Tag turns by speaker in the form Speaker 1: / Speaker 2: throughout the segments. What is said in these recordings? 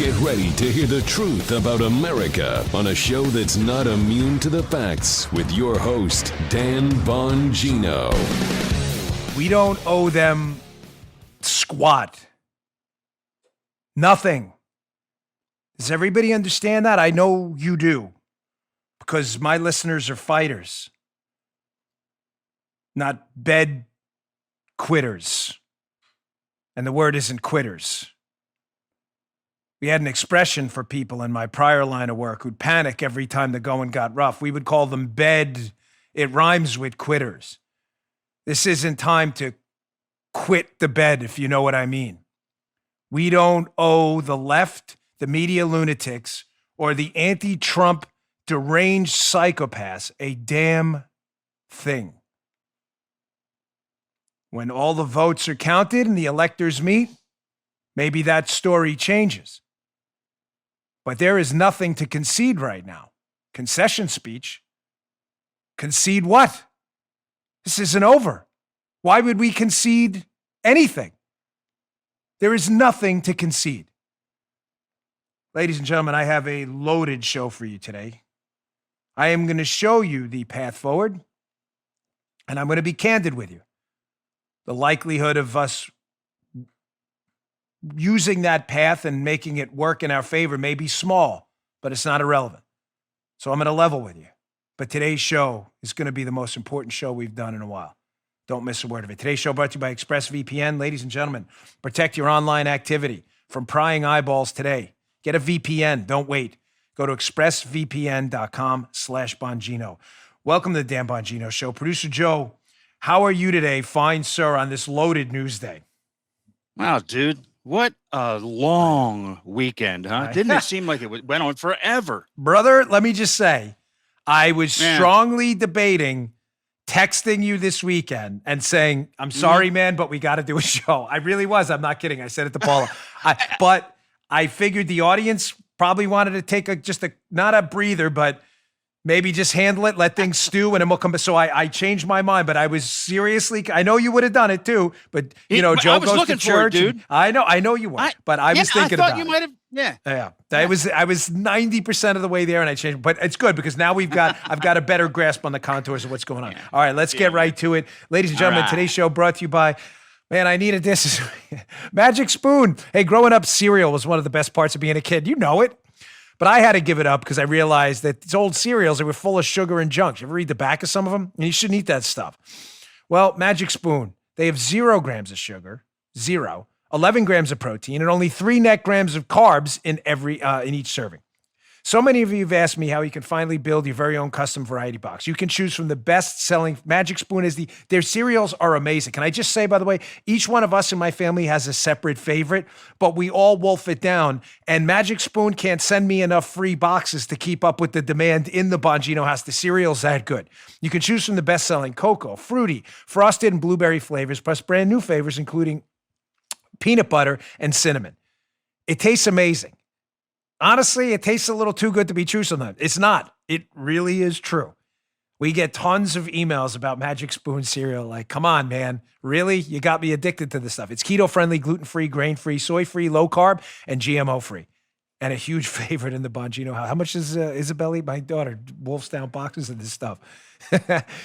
Speaker 1: Get ready to hear the truth about America on a show that's not immune to the facts with your host, Dan Bongino.
Speaker 2: We don't owe them squat. Nothing. Does everybody understand that? I know you do, because my listeners are fighters, not bed quitters. And the word isn't quitters. We had an expression for people in my prior line of work who'd panic every time the going got rough. We would call them bed. It rhymes with quitters. This isn't time to quit the bed, if you know what I mean. We don't owe the left, the media lunatics, or the anti-Trump deranged psychopaths a damn thing. When all the votes are counted and the electors meet, maybe that story changes. But there is nothing to concede right now. Concession speech. Concede what? This isn't over. Why would we concede anything? There is nothing to concede. Ladies and gentlemen, I have a loaded show for you today. I am going to show you the path forward, and I'm going to be candid with you. The likelihood of us using that path and making it work in our favor may be small, but it's not irrelevant. So I'm going to level with you. But today's show is going to be the most important show we've done in a while. Don't miss a word of it. Today's show brought to you by ExpressVPN. Ladies and gentlemen, protect your online activity from prying eyeballs today. Get a VPN. Don't wait. Go to expressvpn.com/Bongino. Welcome to the Dan Bongino Show. Producer Joe, how are you today, fine sir, on this loaded news day?
Speaker 3: Wow, dude. What a long weekend, huh? Didn't it seem like it went on forever?
Speaker 2: Brother, let me just say, I was strongly debating texting you this weekend and saying, I'm sorry, man, but we got to do a show. I really was. I'm not kidding. I said it to Paula. But I figured the audience probably wanted to take not a breather, but maybe just handle it, let things stew, and then we'll come back. So I changed my mind, but I was seriously, I know you would have done it too, but Joe goes to church.
Speaker 3: Dude.
Speaker 2: I know you were, but I was thinking about it.
Speaker 3: I thought you might have,
Speaker 2: Yeah. I was 90% of the way there and I changed, but it's good because now I've got a better grasp on the contours of what's going on. All right, let's get right to it. Ladies and gentlemen, today's show brought to you by, man, I needed this. Magic Spoon. Hey, growing up, cereal was one of the best parts of being a kid. You know it. But I had to give it up because I realized that these old cereals, they were full of sugar and junk. You ever read the back of some of them? And you shouldn't eat that stuff. Well, Magic Spoon, they have 0 grams of sugar, 11 grams of protein, and only 3 net grams of carbs in each serving. So many of you have asked me how you can finally build your very own custom variety box. You can choose from the best-selling Magic Spoon. Their cereals are amazing. Can I just say, by the way, each one of us in my family has a separate favorite, but we all wolf it down. And Magic Spoon can't send me enough free boxes to keep up with the demand in the Bongino house. The cereal's that good. You can choose from the best-selling cocoa, fruity, frosted, and blueberry flavors, plus brand new flavors, including peanut butter and cinnamon. It tastes amazing. Honestly, it tastes a little too good to be true sometimes. It's not. It really is true. We get tons of emails about Magic Spoon cereal. Like, come on, man. Really? You got me addicted to this stuff. It's keto-friendly, gluten-free, grain-free, soy-free, low-carb, and GMO-free. And a huge favorite in the Bongino house. How much does Isabelle, my daughter, wolfs down boxes of this stuff?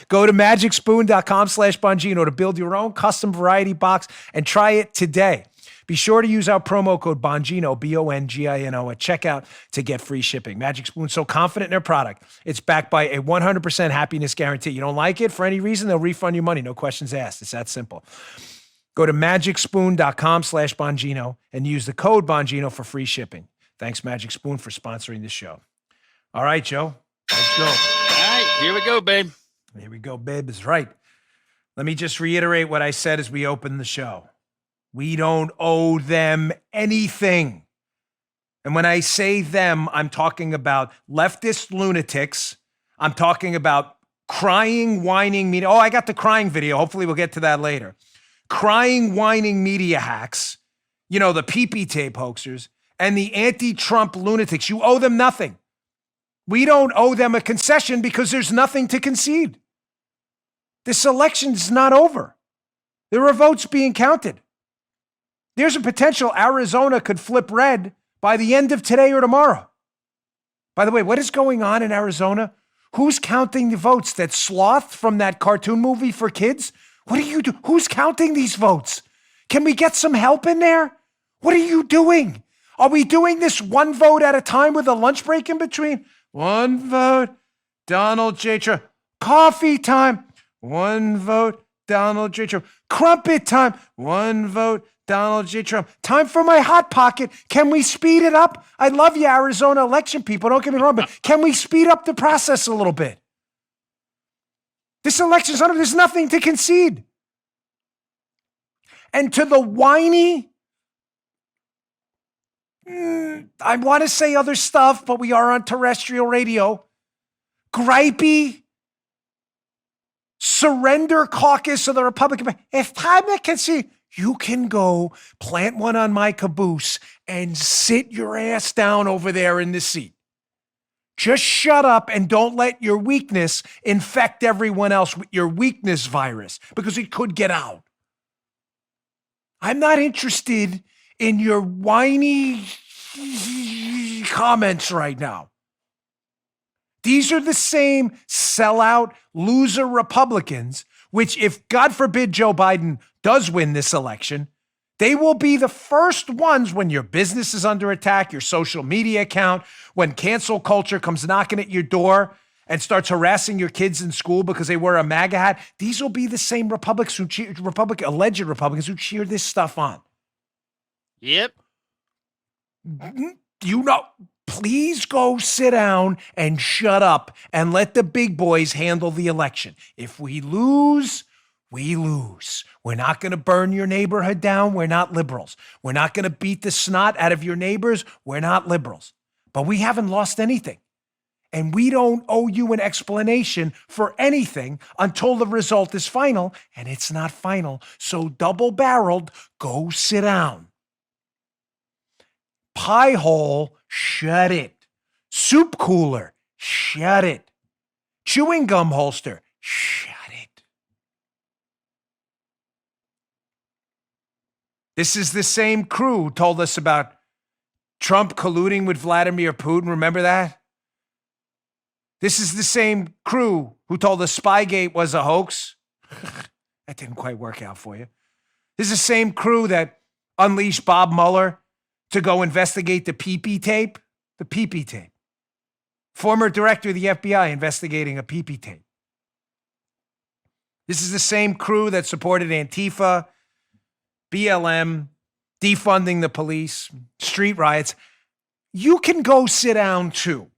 Speaker 2: Go to magicspoon.com/Bongino to build your own custom variety box and try it today. Be sure to use our promo code Bongino, Bongino, at checkout to get free shipping. Magic Spoon's so confident in their product, it's backed by a 100% happiness guarantee. You don't like it for any reason, they'll refund your money. No questions asked. It's that simple. Go to magicspoon.com/Bongino and use the code Bongino for free shipping. Thanks, Magic Spoon, for sponsoring this show. All right, Joe, let's go.
Speaker 3: All right, here we go, babe.
Speaker 2: Here we go, babe, is right. Let me just reiterate what I said as we opened the show. We don't owe them anything. And when I say them, I'm talking about leftist lunatics. I'm talking about crying, whining media. Oh, I got the crying video. Hopefully we'll get to that later. Crying, whining media hacks, the pee-pee tape hoaxers, and the anti-Trump lunatics. You owe them nothing. We don't owe them a concession because there's nothing to concede. This election's not over. There are votes being counted. There's a potential Arizona could flip red by the end of today or tomorrow. By the way, what is going on in Arizona? Who's counting the votes? That sloth from that cartoon movie for kids? What are you doing? Who's counting these votes? Can we get some help in there? What are you doing? Are we doing this one vote at a time with a lunch break in between? One vote, Donald J. Trump. Coffee time. One vote, Donald J. Trump. Crumpet time. One vote, Donald J. Trump. Time for my Hot Pocket. Can we speed it up? I love you, Arizona election people. Don't get me wrong, but can we speed up the process a little bit? This election's on. There's nothing to concede. And to the whiny, I want to say other stuff, but we are on terrestrial radio. Gripey, surrender caucus of the Republican Party. If time to concede, you can go plant one on my caboose and sit your ass down over there in the seat. Just shut up and don't let your weakness infect everyone else with your weakness virus, because it could get out. I'm not interested in your whiny comments right now. These are the same sellout loser Republicans, which, if God forbid Joe Biden does win this election, they will be the first ones when your business is under attack, your social media account, when cancel culture comes knocking at your door and starts harassing your kids in school because they wear a MAGA hat. These will be the same alleged Republicans who cheer this stuff on.
Speaker 3: Yep.
Speaker 2: Please go sit down and shut up and let the big boys handle the election. If we lose, we lose. We're not going to burn your neighborhood down. We're not liberals. We're not going to beat the snot out of your neighbors. We're not liberals. But we haven't lost anything. And we don't owe you an explanation for anything until the result is final, and it's not final. So double-barreled, go sit down. Pie hole, shut it. Soup cooler, shut it. Chewing gum holster, shut it. This is the same crew who told us about Trump colluding with Vladimir Putin. Remember that? This is the same crew who told us Spygate was a hoax. That didn't quite work out for you. This is the same crew that unleashed Bob Mueller to go investigate the PP tape. The PP tape. Former director of the FBI investigating a PP tape. This is the same crew that supported Antifa, BLM, defunding the police, street riots. You can go sit down too.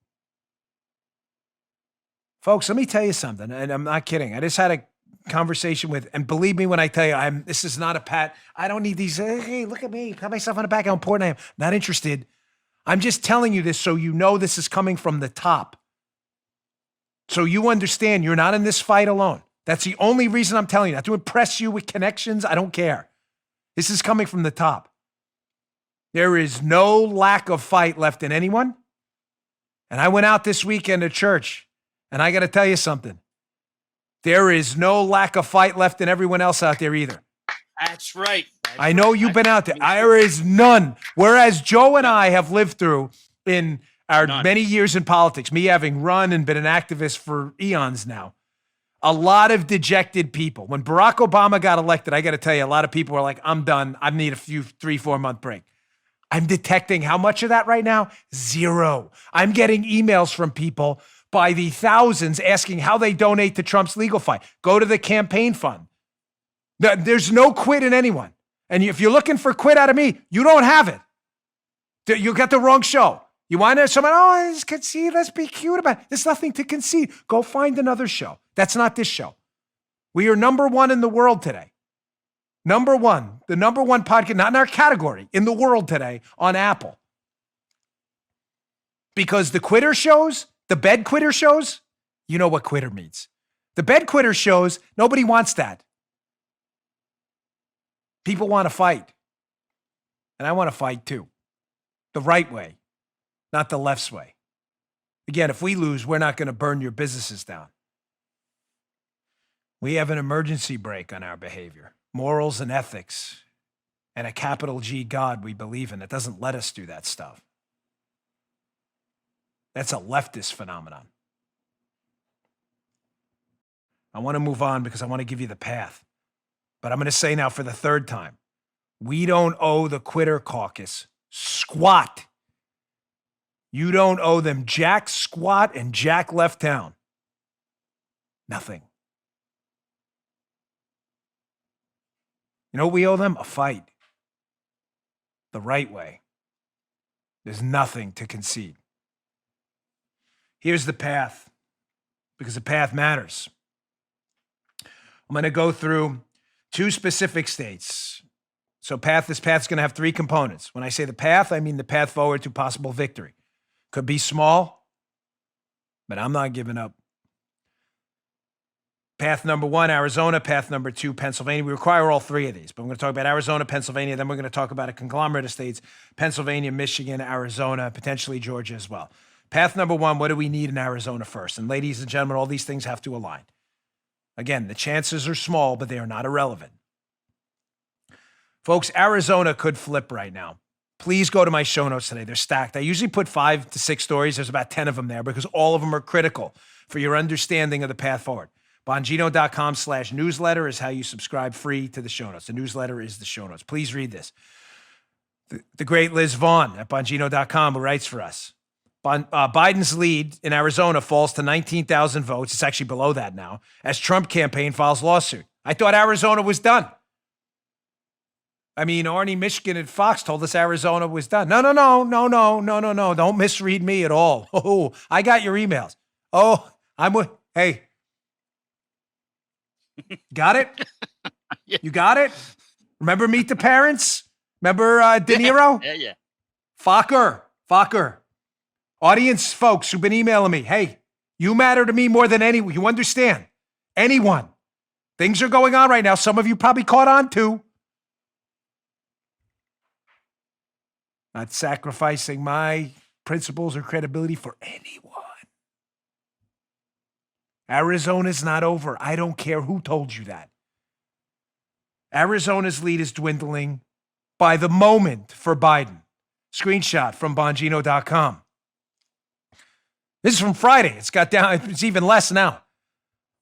Speaker 2: Folks, let me tell you something, and I'm not kidding. I just had a conversation with, and believe me when I tell you, this is not a pat. I don't need these, hey, look at me, pat myself on the back, how important I am. Not interested. I'm just telling you this so you know this is coming from the top. So you understand you're not in this fight alone. That's the only reason I'm telling you. Not to impress you with connections. I don't care. This is coming from the top. There is no lack of fight left in anyone. And I went out this weekend to church. And I got to tell you something. There is no lack of fight left in everyone else out there either.
Speaker 3: That's right.
Speaker 2: I know you've been out there. There is none. Whereas Joe and I have lived through in our many years in politics, me having run and been an activist for eons now, a lot of dejected people. When Barack Obama got elected, I got to tell you, a lot of people were like, I'm done. I need a 3-4 month break. I'm detecting how much of that right now? Zero. I'm getting emails from people by the thousands asking how they donate to Trump's legal fight. Go to the campaign fund. There's no quit in anyone. And if you're looking for quit out of me, you don't have it. You got the wrong show. You want to someone, let's concede, let's be cute about it. There's nothing to concede. Go find another show. That's not this show. We are number one in the world today. Number one, the number one podcast, not in our category, in the world today on Apple. Because the quitter shows, the bed quitter shows, you know what quitter means. The bed quitter shows, nobody wants that. People want to fight. And I want to fight too. The right way, not the left's way. Again, if we lose, we're not going to burn your businesses down. We have an emergency brake on our behavior, morals and ethics, and a capital G God we believe in that doesn't let us do that stuff. That's a leftist phenomenon. I want to move on because I want to give you the path. But I'm going to say now for the third time, we don't owe the quitter caucus squat. You don't owe them jack squat, and Jack left town. Nothing. You know what we owe them? A fight. The right way. There's nothing to concede. Here's the path, because the path matters. I'm going to go through 2 specific states. So this path's going to have 3 components. When I say the path, I mean the path forward to possible victory. Could be small, but I'm not giving up. Path number 1, Arizona. Path number 2, Pennsylvania. We require all 3 of these, but we're going to talk about Arizona, Pennsylvania. Then we're going to talk about a conglomerate of states, Pennsylvania, Michigan, Arizona, potentially Georgia as well. Path number 1, what do we need in Arizona first? And ladies and gentlemen, all these things have to align. Again, the chances are small, but they are not irrelevant. Folks, Arizona could flip right now. Please go to my show notes today. They're stacked. I usually put 5 to 6 stories. There's about 10 of them there because all of them are critical for your understanding of the path forward. Bongino.com/newsletter is how you subscribe free to the show notes. The newsletter is the show notes. Please read this. The great Liz Vaughn at Bongino.com who writes for us. Biden's lead in Arizona falls to 19,000 votes. It's actually below that now as Trump campaign files lawsuit. I thought Arizona was done. I mean, Arnie Michigan and Fox told us Arizona was done. No. Don't misread me at all. Oh, I got your emails. Oh, hey. Got it?
Speaker 3: Yeah.
Speaker 2: You got it? Remember Meet the Parents? Remember De Niro?
Speaker 3: Yeah.
Speaker 2: Fokker. Audience folks who've been emailing me. Hey, you matter to me more than anyone. You understand? Anyone. Things are going on right now. Some of you probably caught on too. Not sacrificing my principles or credibility for anyone. Arizona's not over. I don't care who told you that. Arizona's lead is dwindling by the moment for Biden. Screenshot from Bongino.com. This is from Friday. It's even less now.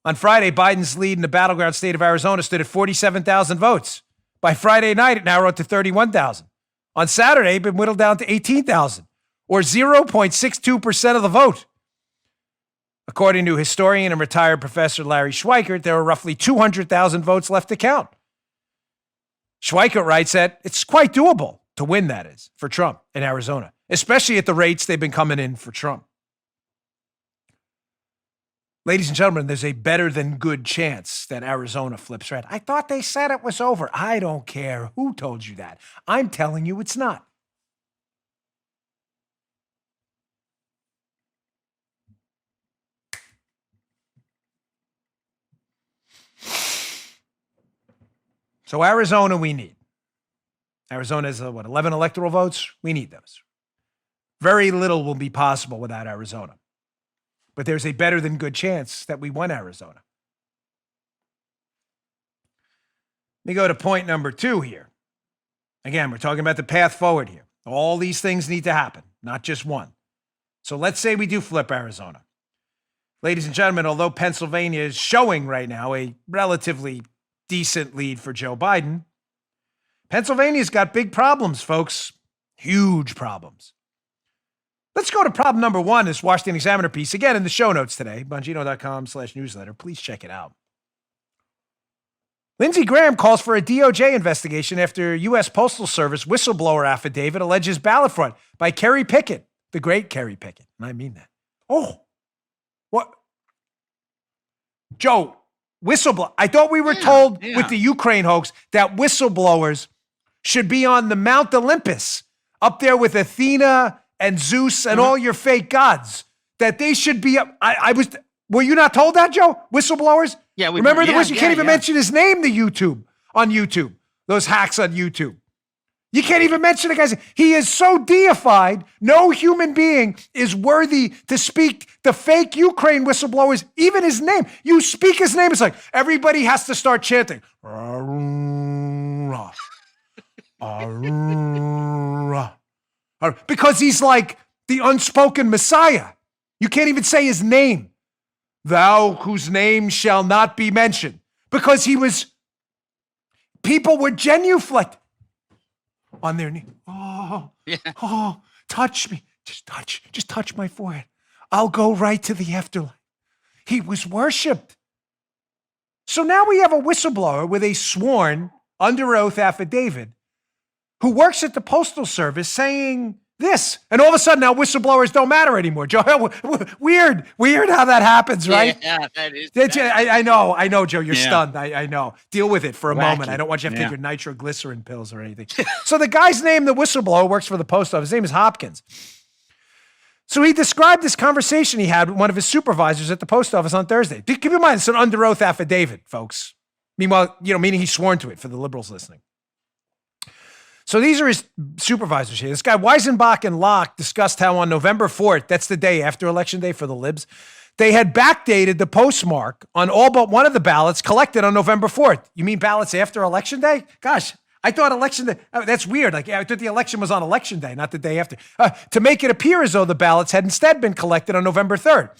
Speaker 2: On Friday, Biden's lead in the battleground state of Arizona stood at 47,000 votes. By Friday night, it narrowed to 31,000. On Saturday, it been whittled down to 18,000, or 0.62% of the vote. According to historian and retired professor Larry Schweikert, there are roughly 200,000 votes left to count. Schweikert writes that it's quite doable to win, that is, for Trump in Arizona, especially at the rates they've been coming in for Trump. Ladies and gentlemen, there's a better than good chance that Arizona flips red. I thought they said it was over. I don't care who told you that. I'm telling you it's not. So Arizona, we need. Arizona has, 11 electoral votes? We need those. Very little will be possible without Arizona. But there's a better than good chance that we won Arizona. Let me go to point number 2 here. Again, we're talking about the path forward here. All these things need to happen, not just one. So let's say we do flip Arizona. Ladies and gentlemen, although Pennsylvania is showing right now a relatively decent lead for Joe Biden, Pennsylvania's got big problems, folks. Huge problems. Let's go to problem number 1, this Washington Examiner piece. Again, in the show notes today, Bongino.com/newsletter. Please check it out. Lindsey Graham calls for a DOJ investigation after U.S. Postal Service whistleblower affidavit alleges ballot fraud by Kerry Pickett, the great Kerry Pickett. And I mean that. Oh, what? Joe, whistleblower. I thought we were told with the Ukraine hoax that whistleblowers should be on the Mount Olympus up there with Athena and Zeus and all your fake gods, that they should be up. Were you not told that, Joe? Whistleblowers?
Speaker 3: Yeah.
Speaker 2: Remember you can't even mention his name on YouTube. Those hacks on YouTube. You can't even mention the guy's name. He is so deified, no human being is worthy to speak the fake Ukraine whistleblowers, even his name. You speak his name, it's like everybody has to start chanting. Because he's like the unspoken Messiah. You can't even say his name. Thou whose name shall not be mentioned. Because people were genuflect on their knee. Oh, touch me. Just touch my forehead. I'll go right to the afterlife. He was worshipped. So now we have a whistleblower with a sworn, under oath affidavit who works at the Postal Service saying this. And all of a sudden now whistleblowers don't matter anymore. Joe, weird how that happens, right?
Speaker 3: Yeah, that is.
Speaker 2: I know, Joe, you're stunned. I know. Deal with it for a moment. I don't want you to have to take your nitroglycerin pills or anything. So the guy's name, the whistleblower, works for the post office. His name is Hopkins. So he described this conversation he had with one of his supervisors at the post office on Thursday. Keep in mind, it's an under oath affidavit, folks. Meanwhile, meaning he's sworn to it for the liberals listening. So these are his supervisors here. This guy Weisenbach and Locke discussed how on November 4th, that's the day after Election Day for the libs, they had backdated the postmark on all but one of the ballots collected on November 4th. You mean ballots after Election Day? Gosh, I thought Election Day, that's weird. Like, I thought the election was on Election Day, not the day after. To make it appear as though the ballots had instead been collected on November 3rd.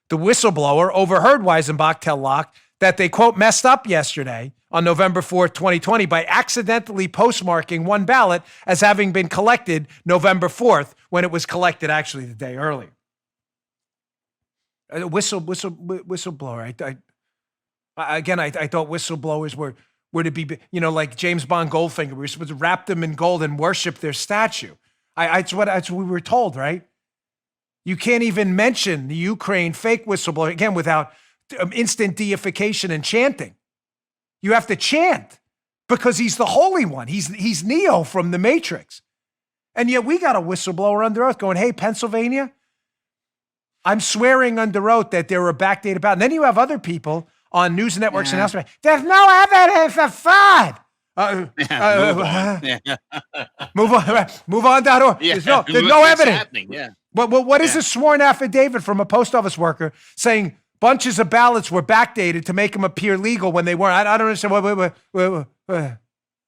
Speaker 2: The whistleblower overheard Weisenbach tell Locke that they, quote, messed up yesterday on November 4th, 2020 by accidentally postmarking one ballot as having been collected November 4th when it was collected actually the day earlier. Whistleblower. I thought whistleblowers were to be, like James Bond Goldfinger. We were supposed to wrap them in gold and worship their statue. That's what we were told, right? You can't even mention the Ukraine fake whistleblower, again, without instant deification and chanting. You have to chant because he's the Holy One. He's Neo from the Matrix. And yet we got a whistleblower under oath going, hey, Pennsylvania, I'm swearing under oath that there were backdated ballots. And then you have other people on news networks announcing, there's no evidence of fraud. Move on down. There's no evidence.
Speaker 3: Yeah.
Speaker 2: What is a sworn affidavit from a post office worker saying bunches of ballots were backdated to make them appear legal when they weren't? I don't understand. Wait.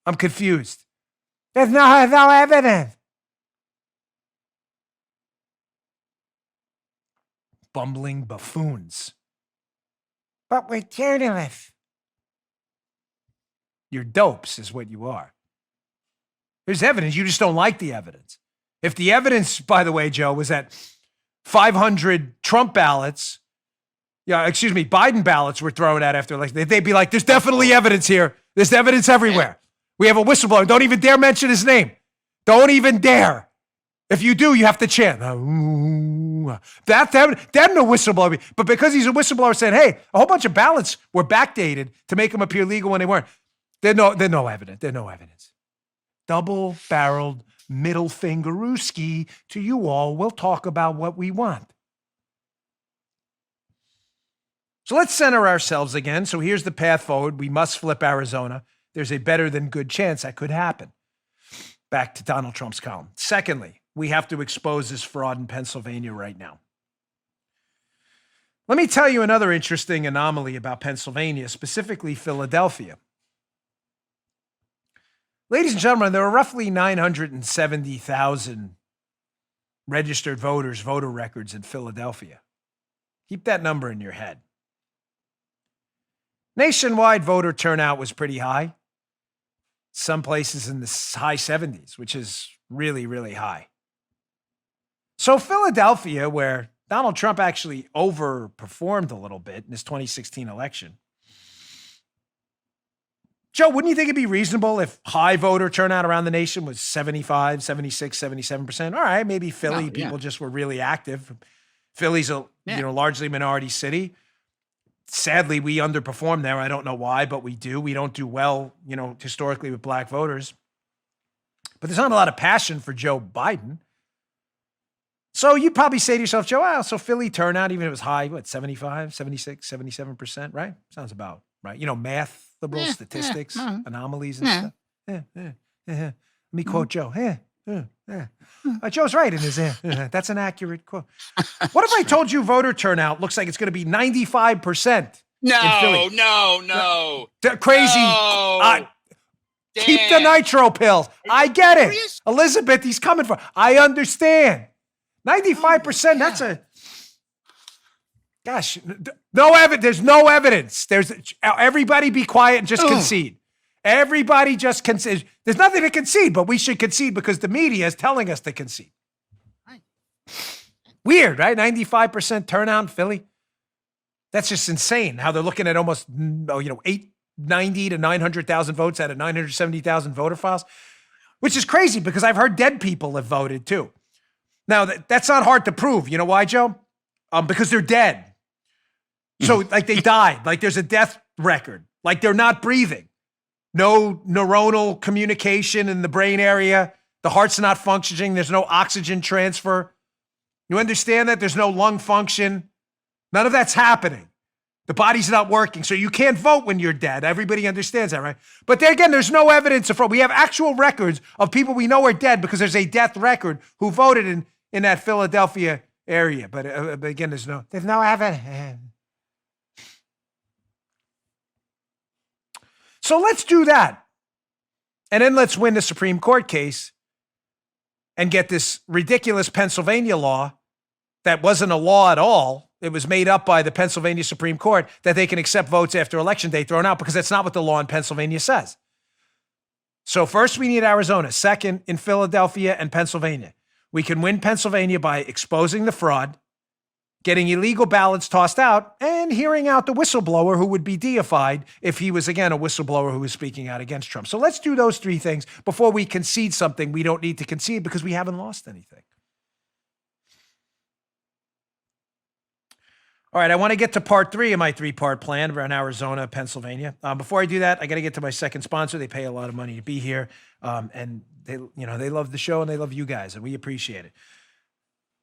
Speaker 2: I'm confused. There's no evidence. Bumbling buffoons. But we're journalists. You're dopes is what you are. There's evidence. You just don't like the evidence. If the evidence, by the way, Joe, was that 500 Trump ballots, Biden ballots were thrown out after election, they'd be like, there's definitely evidence here. There's evidence everywhere. We have a whistleblower. Don't even dare mention his name. Don't even dare. If you do, you have to chant. Then the whistleblower. But because he's a whistleblower saying, hey, a whole bunch of ballots were backdated to make them appear legal when they weren't. There's no evidence. There's no evidence. Double-barreled middle fingerooski to you all. We'll talk about what we want. So let's center ourselves again. So here's the path forward. We must flip Arizona. There's a better than good chance that could happen. Back to Donald Trump's column. Secondly, we have to expose this fraud in Pennsylvania right now. Let me tell you another interesting anomaly about Pennsylvania, specifically Philadelphia. Ladies and gentlemen, there are roughly 970,000 registered voters, voter records in Philadelphia. Keep that number in your head. Nationwide voter turnout was pretty high. Some places in the high 70s, which is really, really high. So Philadelphia, where Donald Trump actually overperformed a little bit in his 2016 election. Joe, wouldn't you think it'd be reasonable if high voter turnout around the nation was 75, 76, 77%? All right, maybe Philly, people just were really active. Philly's a largely minority city. Sadly, we underperform there. I don't know why, but we do. We don't do well, historically with black voters. But there's not a lot of passion for Joe Biden. So you'd probably say to yourself, Joe, so Philly turnout, even if it was high, 75, 76, 77%, right? Sounds about right. Math, liberal statistics, anomalies and stuff. Let me quote Joe. Joe's right in his that's an accurate quote. What if I told you voter turnout looks like it's going to be 95%?
Speaker 3: No.
Speaker 2: Crazy.
Speaker 3: No.
Speaker 2: Keep the nitro pills. I get it. Elizabeth, he's coming for. I understand. 95%, Gosh, no evidence. There's no evidence. Everybody be quiet and just concede. Everybody just concede. There's nothing to concede, but we should concede because the media is telling us to concede. Weird, right? 95% turnout in Philly. That's just insane how they're looking at almost 890 to 900,000 votes out of 970,000 voter files, which is crazy because I've heard dead people have voted too. Now, that's not hard to prove. You know why, Joe? Because they're dead. So like they died, like there's a death record, like they're not breathing. No neuronal communication in the brain area. The heart's not functioning. There's no oxygen transfer. You understand that? There's no lung function. None of that's happening. The body's not working. So you can't vote when you're dead. Everybody understands that, right? But there again, there's no evidence of fraud. We have actual records of people we know are dead because there's a death record who voted in that Philadelphia area. But again, there's no evidence. So let's do that. And then let's win the Supreme Court case and get this ridiculous Pennsylvania law that wasn't a law at all. It was made up by the Pennsylvania Supreme Court that they can accept votes after Election Day thrown out because that's not what the law in Pennsylvania says. So first we need Arizona. Second, in Philadelphia and Pennsylvania. We can win Pennsylvania by exposing the fraud, getting illegal ballots tossed out, and hearing out the whistleblower who would be deified if he was, again, a whistleblower who was speaking out against Trump. So let's do those three things before we concede something we don't need to concede because we haven't lost anything. All right, I want to get to part 3 of my 3-part plan around Arizona, Pennsylvania. Before I do that, I got to get to my second sponsor. They pay a lot of money to be here, and they love the show and they love you guys, and we appreciate it.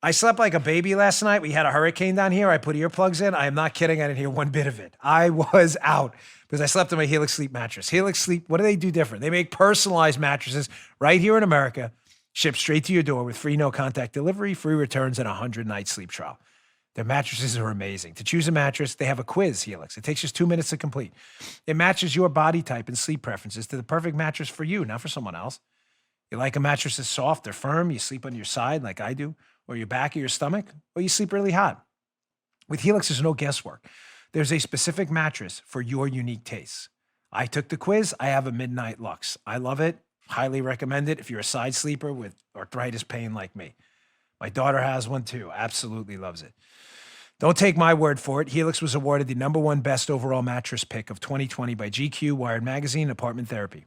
Speaker 2: I slept like a baby last night. We had a hurricane down here. I put earplugs in. I am not kidding. I didn't hear one bit of it. I was out because I slept on my Helix Sleep mattress. Helix Sleep, what do they do different? They make personalized mattresses right here in America, shipped straight to your door with free no-contact delivery, free returns, and a 100-night sleep trial. Their mattresses are amazing. To choose a mattress, they have a quiz, Helix. It takes just 2 minutes to complete. It matches your body type and sleep preferences to the perfect mattress for you, not for someone else. You like a mattress that's soft or firm, you sleep on your side like I do, or your back or your stomach, or you sleep really hot. With Helix, there's no guesswork. There's a specific mattress for your unique tastes. I took the quiz. I have a Midnight Lux. I love it. Highly recommend it if you're a side sleeper with arthritis pain like me. My daughter has one too. Absolutely loves it. Don't take my word for it. Helix was awarded the #1 best overall mattress pick of 2020 by GQ, Wired Magazine, and Apartment Therapy.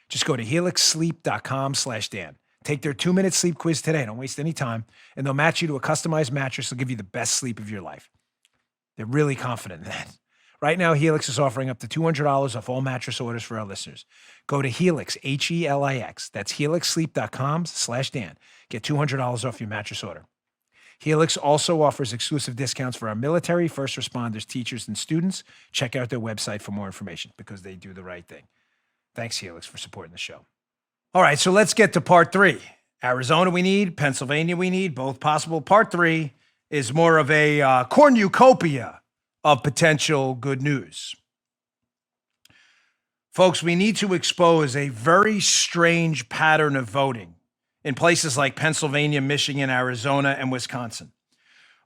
Speaker 2: Just go to helixsleep.com/Dan. Take their 2-minute sleep quiz today. Don't waste any time. And they'll match you to a customized mattress. They'll give you the best sleep of your life. They're really confident in that. Right now, Helix is offering up to $200 off all mattress orders for our listeners. Go to Helix, Helix. That's helixsleep.com/Dan. Get $200 off your mattress order. Helix also offers exclusive discounts for our military, first responders, teachers, and students. Check out their website for more information because they do the right thing. Thanks, Helix, for supporting the show. All right, so let's get to part 3. Arizona we need, Pennsylvania we need, both possible. Part 3 is more of a cornucopia of potential good news. Folks, we need to expose a very strange pattern of voting in places like Pennsylvania, Michigan, Arizona, and Wisconsin.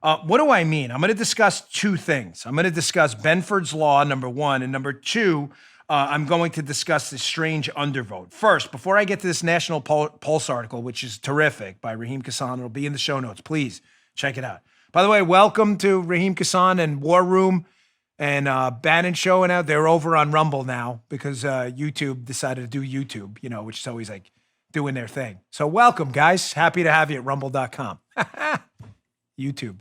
Speaker 2: What do I mean? I'm going to discuss 2 things. I'm going to discuss Benford's Law, number 1, and number 2, I'm going to discuss this strange undervote. First, before I get to this National Pulse article, which is terrific, by Raheem Kassan, it'll be in the show notes. Please check it out. By the way, welcome to Raheem Kassan and War Room and Bannon Show. And they're over on Rumble now because YouTube decided to do YouTube, which is always like doing their thing. So welcome, guys. Happy to have you at rumble.com. YouTube.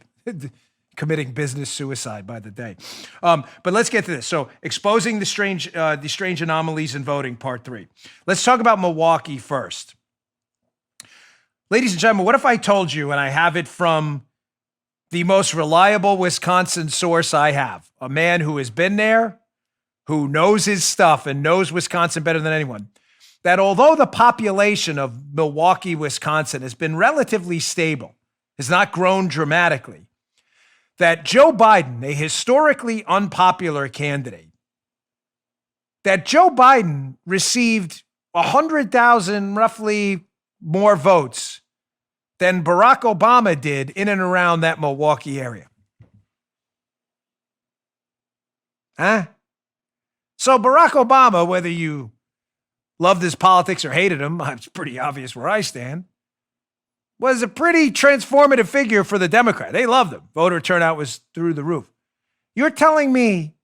Speaker 2: Committing business suicide by the day. But let's get to this. So exposing the strange anomalies in voting, part 3. Let's talk about Milwaukee first. Ladies and gentlemen, what if I told you, and I have it from the most reliable Wisconsin source I have, a man who has been there, who knows his stuff and knows Wisconsin better than anyone, that although the population of Milwaukee, Wisconsin has been relatively stable, has not grown dramatically, that Joe Biden, a historically unpopular candidate, that Joe Biden received 100,000 roughly more votes than Barack Obama did in and around that Milwaukee area. Huh? So Barack Obama, whether you loved his politics or hated him, it's pretty obvious where I stand, was a pretty transformative figure for the Democrat. They loved him. Voter turnout was through the roof. You're telling me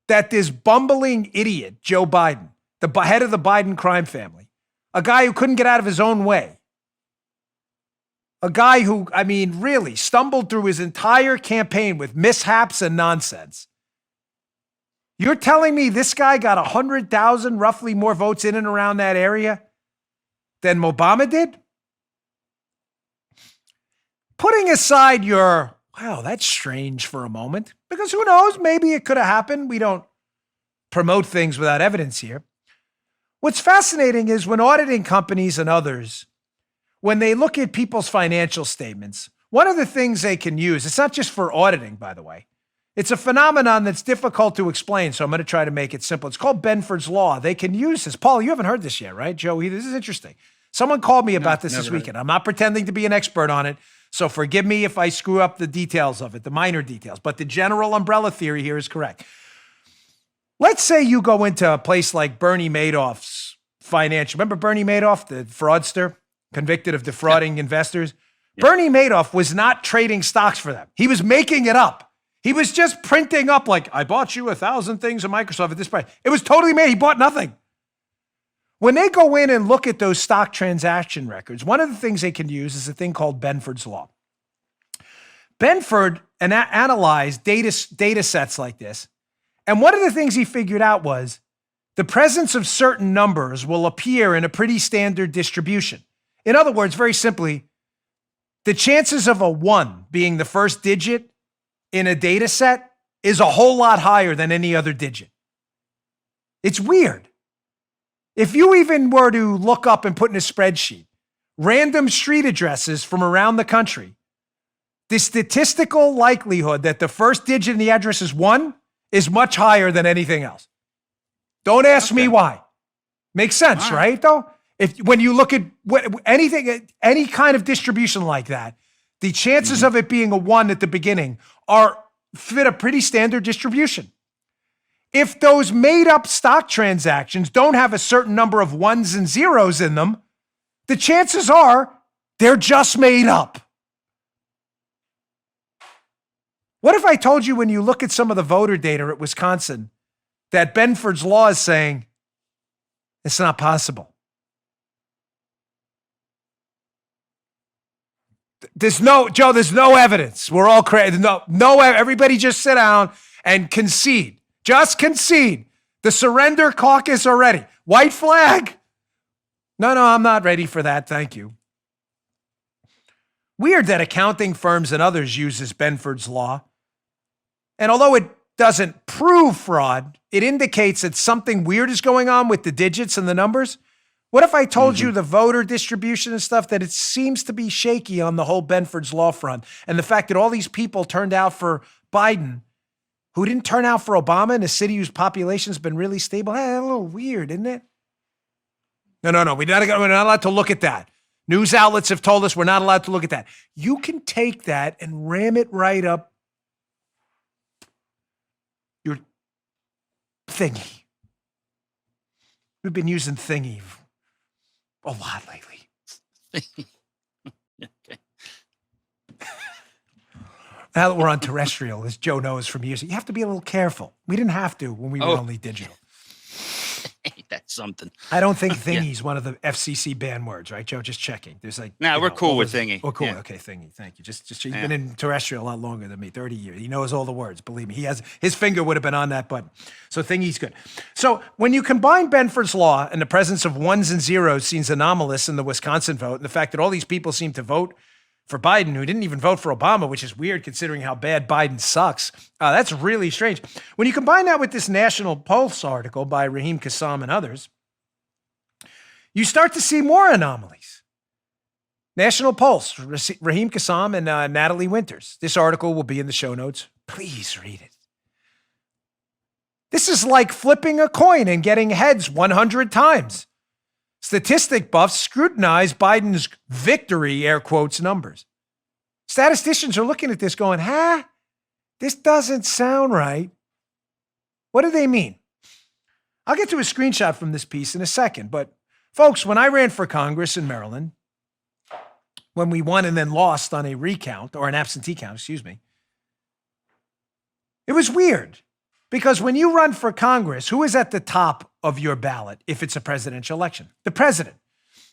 Speaker 2: that this bumbling idiot, Joe Biden, the head of the Biden crime family, a guy who couldn't get out of his own way, a guy who, really stumbled through his entire campaign with mishaps and nonsense. You're telling me this guy got 100,000 roughly more votes in and around that area than Obama did? Putting aside your, wow, that's strange for a moment, because who knows, maybe it could have happened. We don't promote things without evidence here. What's fascinating is when auditing companies and others, when they look at people's financial statements, one of the things they can use, it's not just for auditing, by the way. It's a phenomenon that's difficult to explain, so I'm going to try to make it simple. It's called Benford's Law. They can use this. Paul, you haven't heard this yet, right, Joey? This is interesting. Someone called me about this weekend. I'm not pretending to be an expert on it, so forgive me if I screw up the details of it, the minor details, but the general umbrella theory here is correct. Let's say you go into a place like Bernie Madoff's financial. Remember Bernie Madoff, the fraudster, convicted of defrauding investors? Yeah. Bernie Madoff was not trading stocks for them. He was making it up. He was just printing up like, I bought you 1,000 things of Microsoft at this price. It was totally made. He bought nothing. When they go in and look at those stock transaction records, one of the things they can use is a thing called Benford's Law. Benford analyzed data sets like this. And one of the things he figured out was the presence of certain numbers will appear in a pretty standard distribution. In other words, very simply, the chances of a 1 being the first digit in a data set is a whole lot higher than any other digit. It's weird. If you even were to look up and put in a spreadsheet random street addresses from around the country, the statistical likelihood that the first digit in the address is 1 is much higher than anything else. Don't ask me why. Makes sense, right? Though, when you look at anything, any kind of distribution like that, the chances of it being a 1 at the beginning fit a pretty standard distribution. If those made up stock transactions don't have a certain number of 1s and 0s in them, the chances are they're just made up. What if I told you when you look at some of the voter data at Wisconsin that Benford's Law is saying it's not possible? There's no evidence. We're all crazy. No, everybody just sit down and concede. Just concede. The surrender caucus already. White flag. No, I'm not ready for that. Thank you. Weird that accounting firms and others uses Benford's Law. And although it doesn't prove fraud, it indicates that something weird is going on with the digits and the numbers. What if I told you the voter distribution and stuff, that it seems to be shaky on the whole Benford's Law front, and the fact that all these people turned out for Biden who didn't turn out for Obama in a city whose population has been really stable? A little weird, isn't it? No. We're not allowed to look at that. News outlets have told us we're not allowed to look at that. You can take that and ram it right up your thingy. We've been using thingy a lot lately.
Speaker 3: Okay.
Speaker 2: Now that we're on terrestrial, as Joe knows from years, you have to be a little careful. We didn't have to when we were only digital.
Speaker 3: That's something.
Speaker 2: I don't think thingy is one of the FCC banned words, right, Joe? Just checking. There's
Speaker 3: we're cool with thingy.
Speaker 2: We're cool. Yeah. Okay, thingy. Thank you. Just he's been in terrestrial a lot longer than me, 30 years. He knows all the words. Believe me, his finger would have been on that button. So thingy's good. So when you combine Benford's Law and the presence of 1s and 0s seems anomalous in the Wisconsin vote, and the fact that all these people seem to vote for Biden who didn't even vote for Obama, which is weird considering how bad Biden sucks. That's really strange. When you combine that with this National Pulse article by Raheem Kassam and others, you start to see more anomalies. National Pulse, Raheem Kassam and Natalie Winters. This article will be in the show notes. Please read it. This is like flipping a coin and getting heads 100 times. Statistic buffs scrutinize Biden's victory, air quotes, numbers. Statisticians are looking at this going, this doesn't sound right. What do they mean? I'll get to a screenshot from this piece in a second, but folks, when I ran for Congress in Maryland, when we won and then lost on a recount or an absentee count, it was weird because when you run for Congress, who is at the top of your ballot if it's a presidential election? The president.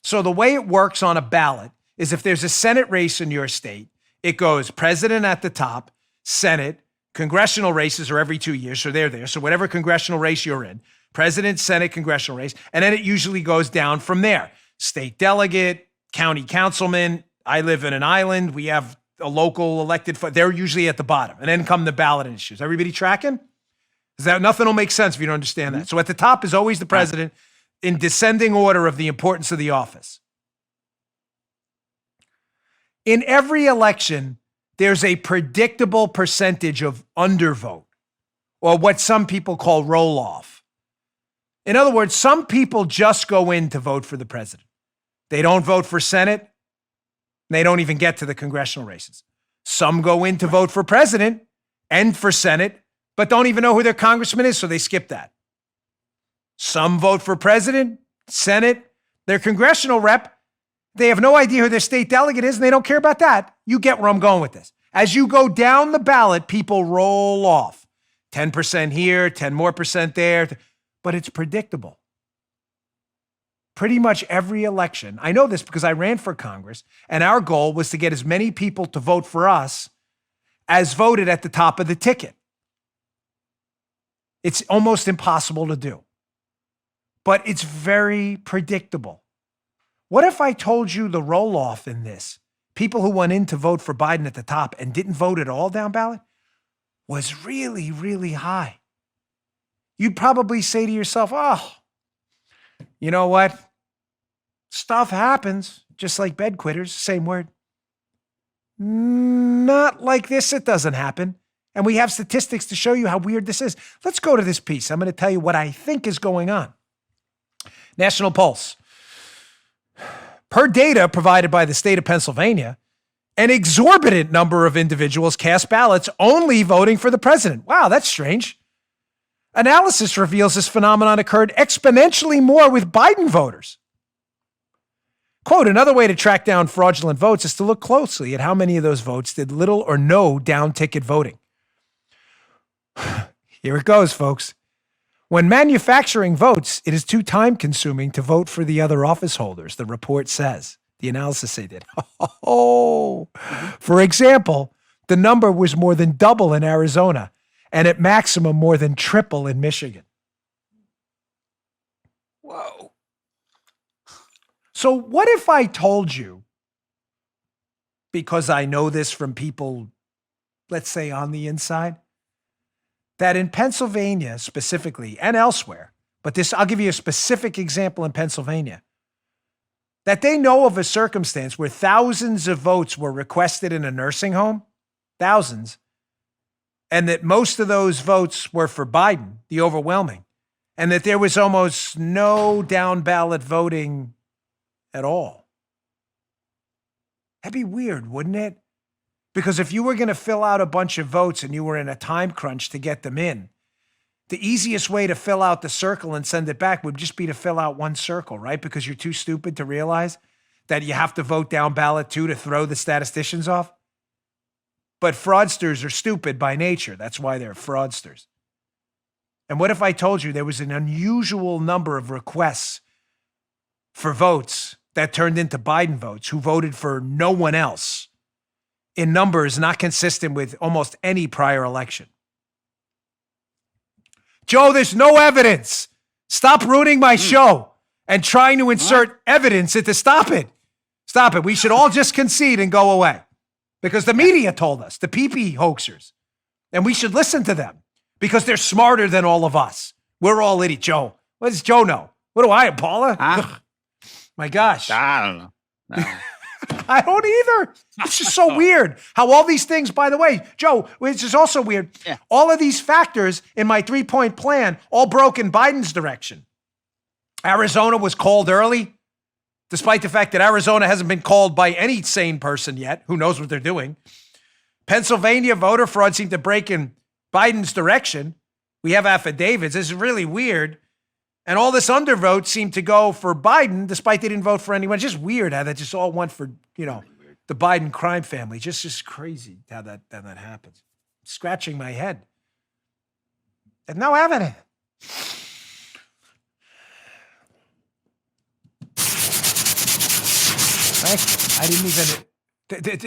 Speaker 2: So the way it works on a ballot is if there's a Senate race in your state, it goes president at the top, Senate, congressional races are every 2 years, so they're there. So whatever congressional race you're in, president, Senate, congressional race, and then it usually goes down from there. State delegate, county councilman. I live in an island. We have a local elected, they're usually at the bottom. And then come the ballot issues. Everybody tracking? Is that nothing will make sense if you don't understand that. So at the top is always the president in descending order of the importance of the office. In every election, there's a predictable percentage of undervote, or what some people call roll-off. In other words, some people just go in to vote for the president. They don't vote for Senate. They don't even get to the congressional races. Some go in to vote for president and for Senate, but don't even know who their congressman is, so they skip that. Some vote for president, Senate, their congressional rep. They have no idea who their state delegate is, and they don't care about that. You get where I'm going with this. As you go down the ballot, people roll off. 10% here, 10 more percent there, but it's predictable. Pretty much every election. I know this because I ran for Congress, and our goal was to get as many people to vote for us as voted at the top of the ticket. It's almost impossible to do, but it's very predictable. What if I told you the roll-off in this, people who went in to vote for Biden at the top and didn't vote at all down ballot, was really, really high? You'd probably say to yourself, oh, you know what? Stuff happens, just like bed quitters, same word. Not like this, it doesn't happen. And we have statistics to show you how weird this is. Let's go to this piece. I'm going to tell you what I think is going on. National Pulse. Per data provided by the state of Pennsylvania, an exorbitant number of individuals cast ballots only voting for the president. Wow, that's strange. Analysis reveals this phenomenon occurred exponentially more with Biden voters. Quote, another way to track down fraudulent votes is to look closely at how many of those votes did little or no down-ticket voting. Here it goes, folks. When manufacturing votes, it is too time-consuming to vote for the other office holders, the report says. The analysis they did. For example, the number was more than double in Arizona, and at maximum more than triple in Michigan. Whoa. So what if I told you, because I know this from people, let's say on the inside, that in Pennsylvania specifically and elsewhere, but this, I'll give you a specific example in Pennsylvania, that they know of a circumstance where thousands of votes were requested in a nursing home, thousands, and that most of those votes were for Biden, the overwhelming, and that there was almost no down ballot voting at all. That'd be weird, wouldn't it? Because if you were going to fill out a bunch of votes and you were in a time crunch to get them in, the easiest way to fill out the circle and send it back would just be to fill out one circle, right? Because you're too stupid to realize that you have to vote down ballot too to throw the statisticians off. But fraudsters are stupid by nature. That's why they're fraudsters. And what if I told you there was an unusual number of requests for votes that turned into Biden votes who voted for no one else in numbers not consistent with almost any prior election? Joe, there's no evidence. Stop ruining my show and trying to insert evidence into stop it. Stop it. We should all just concede and go away because the media told us, the PP hoaxers, and we should listen to them because they're smarter than all of us. We're all idiots. Joe, what does Joe know? What do I, Paula? My gosh.
Speaker 3: I don't know. No.
Speaker 2: I don't either. It's just so weird how all these things, by the way, Joe, which is also weird, all of these factors in my 3-point plan all broke in Biden's direction. Arizona was called early, despite the fact that Arizona hasn't been called by any sane person yet. Who knows what they're doing? Pennsylvania voter fraud seemed to break in Biden's direction. We have affidavits. This is really weird. And all this undervote seemed to go for Biden, despite they didn't vote for anyone. It's just weird how that just all went for, the Biden crime family. Just crazy how that happens. Scratching my head. There's no evidence. I didn't even...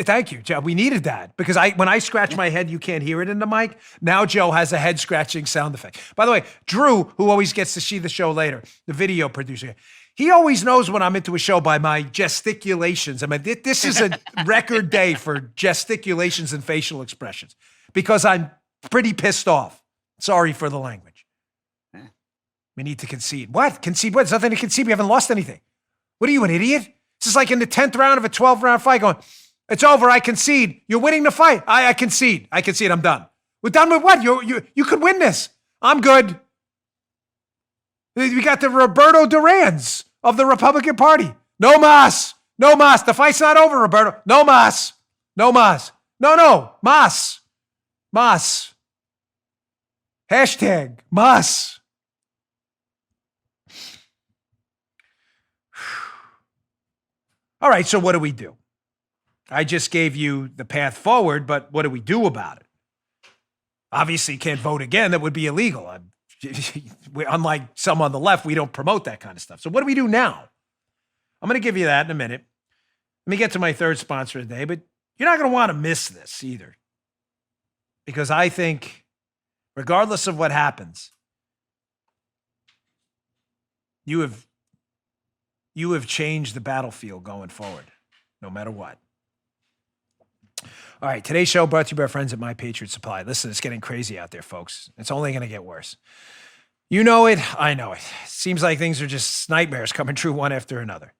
Speaker 2: Thank you, Joe. We needed that because when I scratch my head, you can't hear it in the mic. Now Joe has a head scratching sound effect. By the way, Drew, who always gets to see the show later, the video producer, he always knows when I'm into a show by my gesticulations. I mean, this is a record day for gesticulations and facial expressions because I'm pretty pissed off. Sorry for the language. We need to concede. What? Concede what? There's nothing to concede. We haven't lost anything. What are you, an idiot? This is like in the 10th round of a 12-round fight going, it's over. I concede. You're winning the fight. I concede. I concede. I'm done. We're done with what? You could win this. I'm good. We got the Roberto Durans of the Republican Party. No mas. No mas. The fight's not over, Roberto. No mas. No mas. No. Mas. Mas. Hashtag mas. All right, so what do we do? I just gave you the path forward, but what do we do about it? Obviously, you can't vote again. That would be illegal. Unlike some on the left, we don't promote that kind of stuff. So what do we do now? I'm going to give you that in a minute. Let me get to my third sponsor of the day, but you're not going to want to miss this either. Because I think, regardless of what happens, you have changed the battlefield going forward, no matter what. All right, today's show brought to you by our friends at My Patriot Supply. Listen, it's getting crazy out there, folks. It's only going to get worse. You know it. I know it. Seems like things are just nightmares coming true one after another.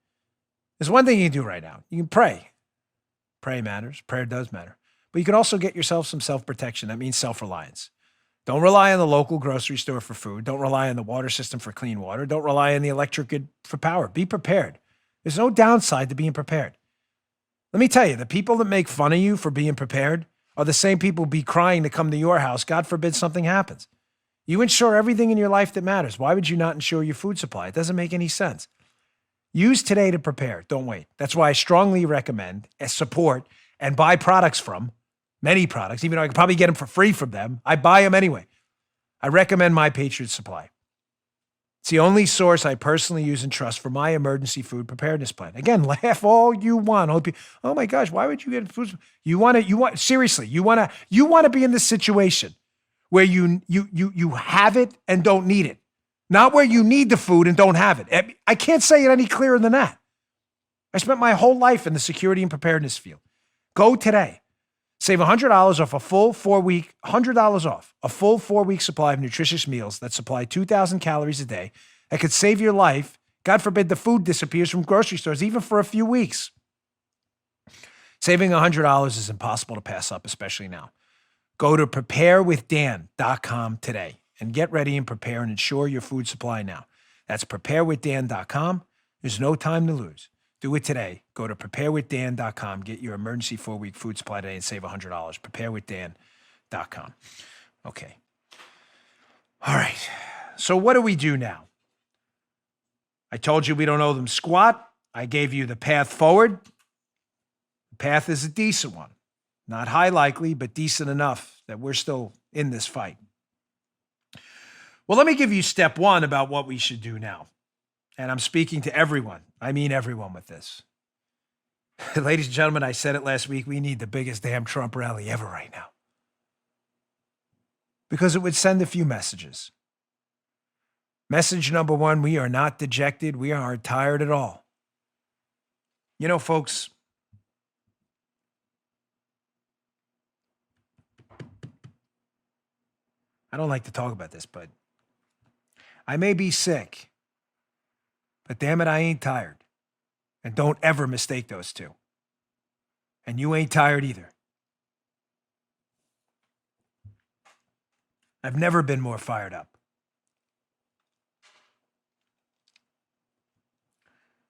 Speaker 2: There's one thing you can do right now. You can pray. Pray matters. Prayer does matter. But you can also get yourself some self-protection. That means self-reliance. Don't rely on the local grocery store for food. Don't rely on the water system for clean water. Don't rely on the electric grid for power. Be prepared. There's no downside to being prepared. Let me tell you, the people that make fun of you for being prepared are the same people who be crying to come to your house. God forbid something happens. You insure everything in your life that matters. Why would you not insure your food supply? It doesn't make any sense. Use today to prepare. Don't wait. That's why I strongly recommend, support, and buy products from many products, even though I could probably get them for free from them. I buy them anyway. I recommend My Patriot Supply. It's the only source I personally use and trust for my emergency food preparedness plan. Again, laugh all you want. Oh my gosh, why would you get food? Seriously, you want to be in this situation where you have it and don't need it. Not where you need the food and don't have it. I can't say it any clearer than that. I spent my whole life in the security and preparedness field. Go today. Save $100 off a full 4-week, $100 off a full 4-week supply of nutritious meals that supply 2,000 calories a day that could save your life. God forbid the food disappears from grocery stores, even for a few weeks. Saving $100 is impossible to pass up, especially now. Go to preparewithdan.com today and get ready and prepare and ensure your food supply now. That's preparewithdan.com. There's no time to lose. Do it today. Go to preparewithdan.com. Get your emergency 4-week food supply today and save $100. Preparewithdan.com. Okay. All right. So what do we do now? I told you we don't owe them squat. I gave you the path forward. The path is a decent one. Not high likely, but decent enough that we're still in this fight. Well, let me give you step one about what we should do now. And I'm speaking to everyone. I mean everyone with this. Ladies and gentlemen, I said it last week. We need the biggest damn Trump rally ever right now. Because it would send a few messages. Message number one, we are not dejected. We aren't tired at all. You know, folks, I don't like to talk about this, but I may be sick. But damn it, I ain't tired. And don't ever mistake those two. And you ain't tired either. I've never been more fired up.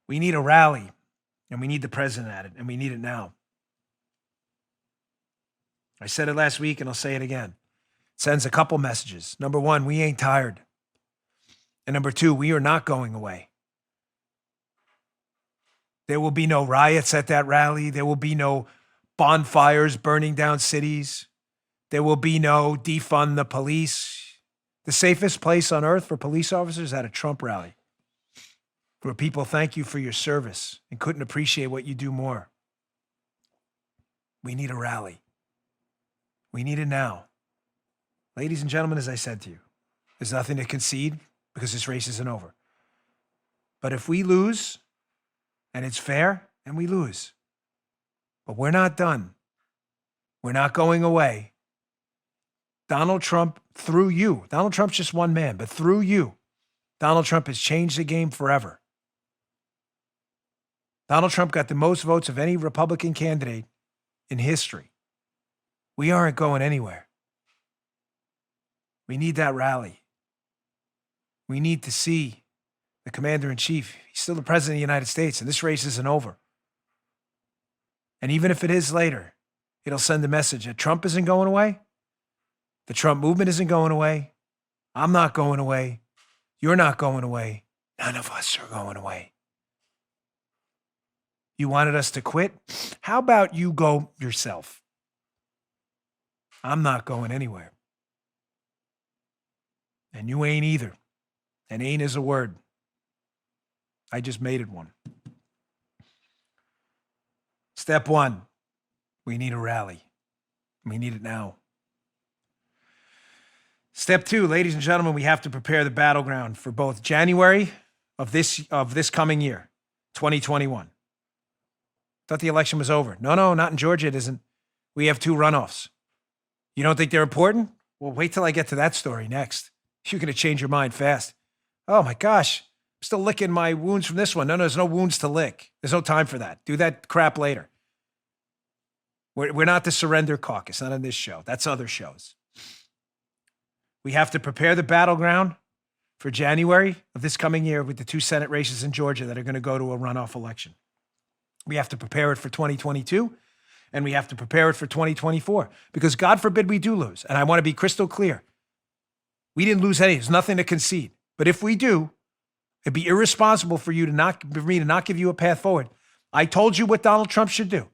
Speaker 2: We need a rally, and we need the president at it, and we need it now. I said it last week, and I'll say it again. Sends a couple messages. Number one, we ain't tired. And number two, we are not going away. There will be no riots at that rally. There will be no bonfires burning down cities. There will be no defund the police. The safest place on earth for police officers is at a Trump rally, where people thank you for your service and couldn't appreciate what you do more. We need a rally. We need it now. Ladies and gentlemen, as I said to you, there's nothing to concede because this race isn't over. But if we lose, and it's fair, and we lose, but we're not done. We're not going away. Donald Trump, through you, Donald Trump's just one man, but through you, Donald Trump has changed the game forever. Donald Trump got the most votes of any Republican candidate in history. We aren't going anywhere. We need that rally. We need to see the commander-in-chief. He's still the president of the United States, and this race isn't over. And even if it is later, it'll send a message that Trump isn't going away. The Trump movement isn't going away. I'm not going away. You're not going away. None of us are going away. You wanted us to quit? How about you go yourself? I'm not going anywhere. And you ain't either. And ain't is a word. I just made it one. Step one, we need a rally. We need it now. Step two, ladies and gentlemen, we have to prepare the battleground for both January of this coming year, 2021. Thought the election was over. No, not in Georgia, it isn't. We have 2 runoffs. You don't think they're important? Well, wait till I get to that story next. You're going to change your mind fast. Oh my gosh, I'm still licking my wounds from this one. No, there's no wounds to lick. There's no time for that. Do that crap later. We're not the Surrender Caucus, not on this show. That's other shows. We have to prepare the battleground for January of this coming year with the 2 Senate races in Georgia that are going to go to a runoff election. We have to prepare it for 2022, and we have to prepare it for 2024, because God forbid we do lose. And I want to be crystal clear. We didn't lose any. There's nothing to concede. But if we do, it'd be irresponsible for me to not give you a path forward. I told you what Donald Trump should do.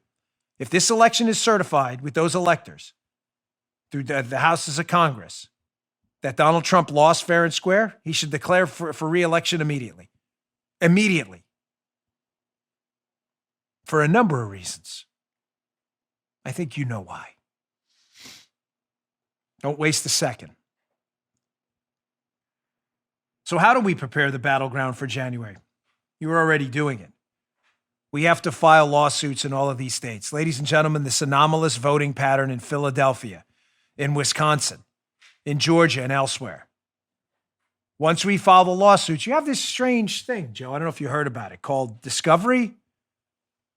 Speaker 2: If this election is certified with those electors through the houses of Congress, that Donald Trump lost fair and square, he should declare for re-election immediately. Immediately. For a number of reasons. I think you know why. Don't waste a second. So how do we prepare the battleground for January? You're already doing it. We have to file lawsuits in all of these states. Ladies and gentlemen, this anomalous voting pattern in Philadelphia, in Wisconsin, in Georgia, and elsewhere. Once we file the lawsuits, you have this strange thing, Joe, I don't know if you heard about it, called discovery,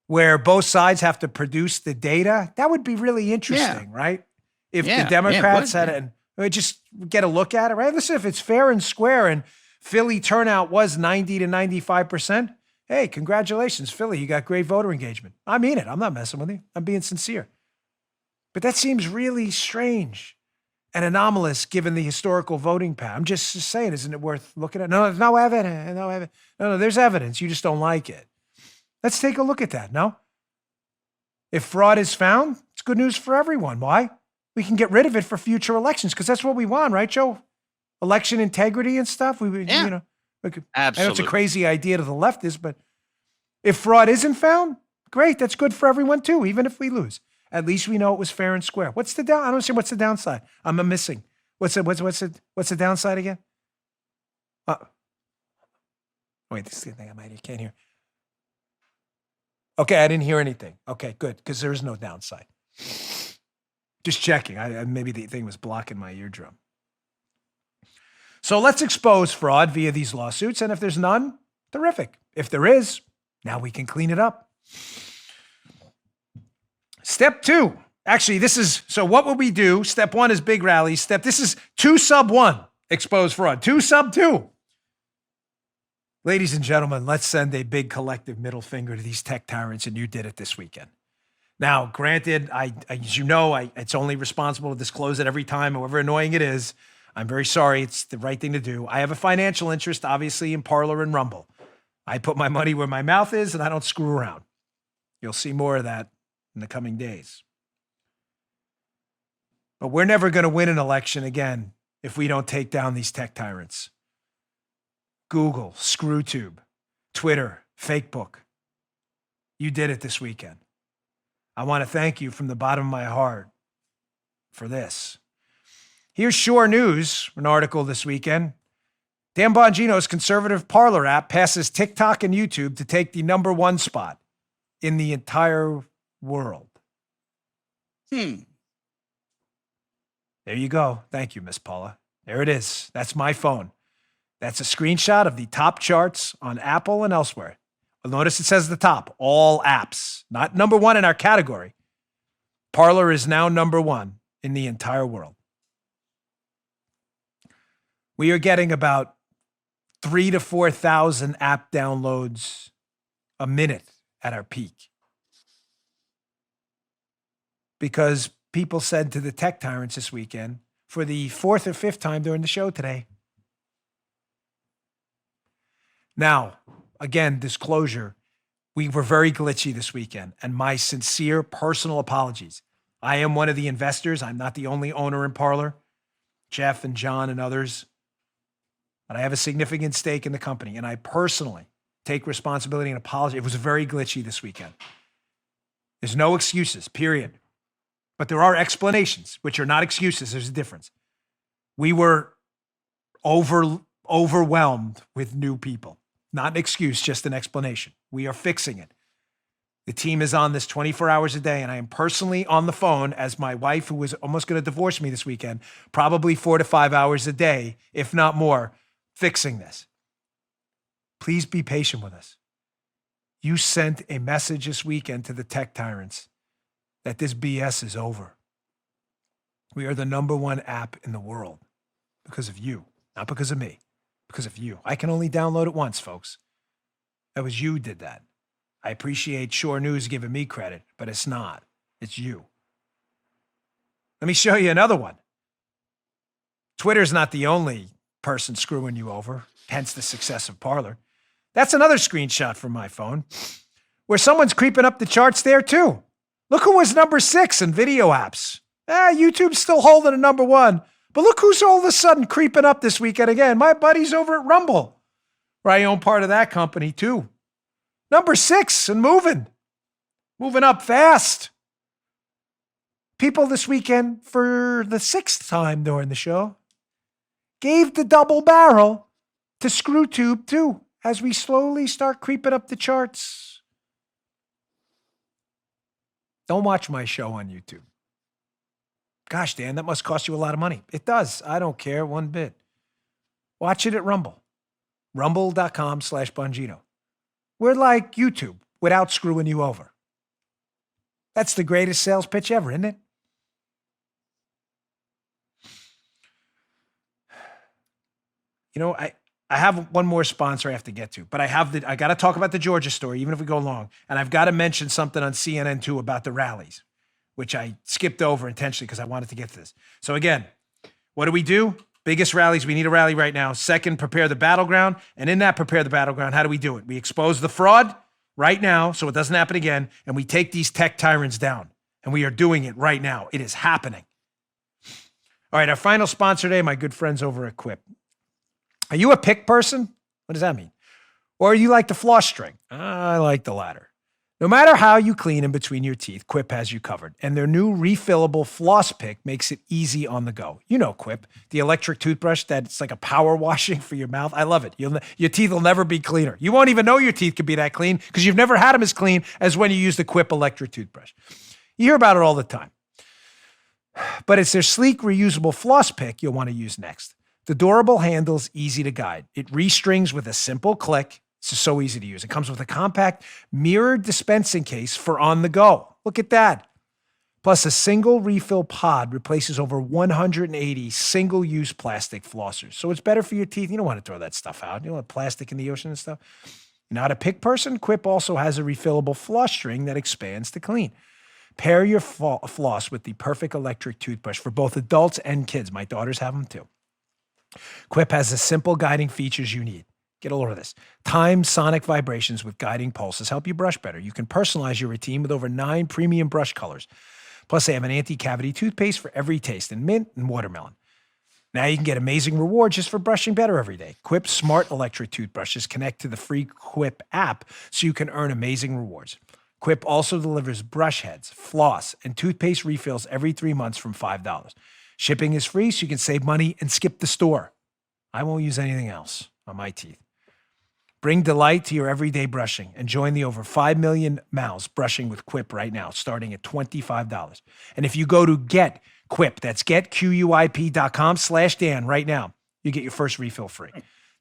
Speaker 2: where both sides have to produce the data. That would be really interesting, right? If the Democrats had it, and just get a look at it, right? Listen, if it's fair and square and Philly turnout was 90 to 95%, hey, congratulations, Philly, you got great voter engagement. I mean it. I'm not messing with you. I'm being sincere. But that seems really strange and anomalous given the historical voting pattern. I'm just saying, isn't it worth looking at? No, there's no evidence. No, there's evidence. You just don't like it. Let's take a look at that, no? If fraud is found, it's good news for everyone. Why? We can get rid of it for future elections, because that's what we want, right, Joe? Election integrity and stuff.
Speaker 3: Absolutely.
Speaker 2: I know it's a crazy idea to the leftists, but if fraud isn't found, great. That's good for everyone too, even if we lose. At least we know it was fair and square. What's the I don't understand. What's the downside? I'm missing. What's the downside again? Wait, this is the thing I can't hear. Okay, I didn't hear anything. Okay, good, because there is no downside. Just checking. Maybe the thing was blocking my eardrum. So let's expose fraud via these lawsuits, and if there's none, terrific. If there is, now we can clean it up. Step 2. Actually, so what would we do? Step 1 is big rallies. This is 2 sub 1, expose fraud. 2 sub 2. Ladies and gentlemen, let's send a big collective middle finger to these tech tyrants, and you did it this weekend. Now, granted, as you know, it's only responsible to disclose it every time, however annoying it is. I'm very sorry. It's the right thing to do. I have a financial interest, obviously, in Parler and Rumble. I put my money where my mouth is, and I don't screw around. You'll see more of that in the coming days. But we're never going to win an election again if we don't take down these tech tyrants. Google, ScrewTube, Twitter, Fakebook. You did it this weekend. I want to thank you from the bottom of my heart for this. Here's Shore News, an article this weekend. Dan Bongino's conservative Parler app passes TikTok and YouTube to take the #1 spot in the entire world. There you go. Thank you, Miss Paula. There it is. That's my phone. That's a screenshot of the top charts on Apple and elsewhere. Notice it says at the top, all apps, not #1 in our category. Parler is now #1 in the entire world. We are getting about 3,000 to 4,000 app downloads a minute at our peak. Because people said to the tech tyrants this weekend, for the 4th or 5th time during the show today. Now, again, disclosure, we were very glitchy this weekend, and my sincere personal apologies. I am one of the investors. I'm not the only owner in Parler. Jeff and John and others. But I have a significant stake in the company, and I personally take responsibility and apology. It was very glitchy this weekend. There's no excuses, period. But there are explanations, which are not excuses. There's a difference. We were overwhelmed with new people. Not an excuse, just an explanation. We are fixing it. The team is on this 24 hours a day, and I am personally on the phone as my wife, who was almost going to divorce me this weekend, probably 4 to 5 hours a day, if not more, fixing this. Please be patient with us. You sent a message this weekend to the tech tyrants that this BS is over. We are the #1 app in the world because of you, not because of me, because of you. I can only download it once, folks. That was you who did that. I appreciate Shore News giving me credit, but it's not. It's you. Let me show you another one. Twitter's not the only person screwing you over, hence the success of Parler. That's another screenshot from my phone where someone's creeping up the charts there too. Look who was #6 in video apps. YouTube's still holding a #1. But look who's all of a sudden creeping up this weekend again. My buddies over at Rumble, where I own part of that company too. #6 and moving up fast. People this weekend, for the 6th time during the show, gave the double barrel to ScrewTube too, as we slowly start creeping up the charts. Don't watch my show on YouTube. Gosh, Dan, that must cost you a lot of money. It does. I don't care one bit. Watch it at Rumble. Rumble.com/Bongino. We're like YouTube without screwing you over. That's the greatest sales pitch ever, isn't it? You know, I have one more sponsor I have to get to, but I got to talk about the Georgia story, even if we go long. And I've got to mention something on CNN too about the rallies, which I skipped over intentionally because I wanted to get to this. So again, what do? Biggest rallies. We need a rally right now. Second, prepare the battleground. And in that prepare the battleground, how do we do it? We expose the fraud right now so it doesn't happen again. And we take these tech tyrants down. And we are doing it right now. It is happening. All right, our final sponsor today, my good friends over at Quip. Are you a pick person? What does that mean? Or you like the floss string? I like the latter. No matter how you clean in between your teeth, Quip has you covered. And their new refillable floss pick makes it easy on the go. You know Quip, the electric toothbrush that's like a power washing for your mouth. I love it. Your teeth will never be cleaner. You won't even know your teeth could be that clean because you've never had them as clean as when you use the Quip electric toothbrush. You hear about it all the time. But it's their sleek, reusable floss pick you'll want to use next. The durable handle's easy to guide. It restrings with a simple click. It's so easy to use. It comes with a compact mirrored dispensing case for on the go. Look at that. Plus, a single refill pod replaces over 180 single-use plastic flossers. So it's better for your teeth. You don't want to throw that stuff out. You don't want plastic in the ocean and stuff. You're not a pick person? Quip also has a refillable floss string that expands to clean. Pair your floss with the perfect electric toothbrush for both adults and kids. My daughters have them too. Quip has the simple guiding features you need. Get a load of this. Timed sonic vibrations with guiding pulses help you brush better. You can personalize your routine with over 9 premium brush colors. Plus, they have an anti-cavity toothpaste for every taste in mint and watermelon. Now you can get amazing rewards just for brushing better every day. Quip's smart electric toothbrushes connect to the free Quip app so you can earn amazing rewards. Quip also delivers brush heads, floss, and toothpaste refills every 3 months from $5. Shipping is free so you can save money and skip the store. I won't use anything else on my teeth. Bring delight to your everyday brushing and join the over 5 million mouths brushing with Quip right now, starting at $25. And if you go to GetQuip, that's getquip.com/Dan right now, you get your first refill free.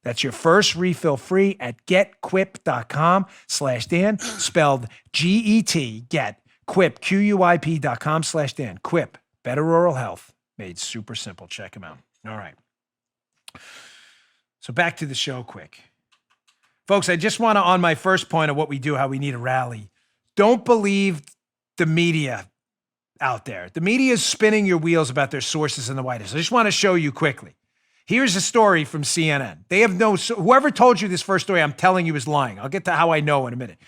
Speaker 2: That's your first refill free at getquip.com/Dan, spelled GET, GetQuip, QUIP.com/Dan. Quip, better oral health, made super simple. Check them out. All right. So back to the show quick. Folks, I just want to, on my first point of what we do, how we need a rally, don't believe the media out there. The media is spinning your wheels about their sources in the White House. I just want to show you quickly. Here's a story from CNN. They have whoever told you this first story, I'm telling you is lying. I'll get to how I know in a minute.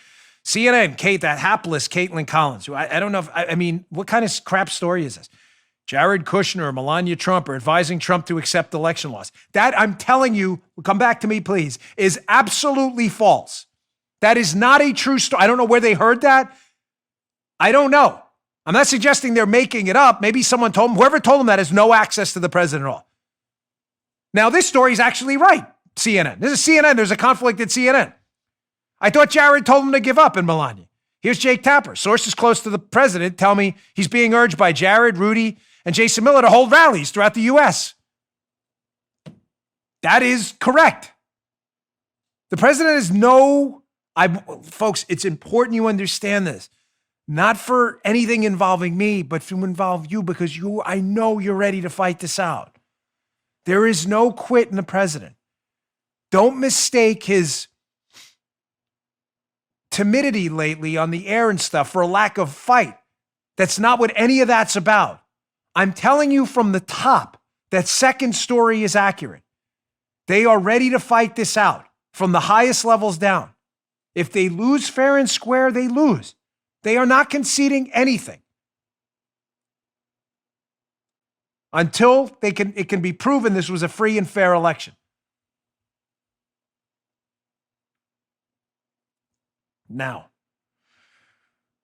Speaker 2: CNN, that hapless Caitlin Collins, who I don't know if, I mean, what kind of crap story is this? Jared Kushner or Melania Trump are advising Trump to accept election loss. That, I'm telling you, come back to me, please, is absolutely false. That is not a true story. I don't know where they heard that. I don't know. I'm not suggesting they're making it up. Maybe someone told them, whoever told them that has no access to the president at all. Now, this story is actually right, CNN. This is CNN. There's a conflict at CNN. I thought Jared told him to give up in Melania. Here's Jake Tapper. Sources close to the president tell me he's being urged by Jared, Rudy, and Jason Miller to hold rallies throughout the U.S. That is correct. The president is folks, it's important you understand this. Not for anything involving me, but to involve you because I know you're ready to fight this out. There is no quit in the president. Don't mistake his timidity lately on the air and stuff for a lack of fight. That's not what any of that's about. I'm telling you from the top, that second story is accurate. They are ready to fight this out from the highest levels down. If they lose fair and square, they lose. They are not conceding anything until it can be proven this was a free and fair election. Now,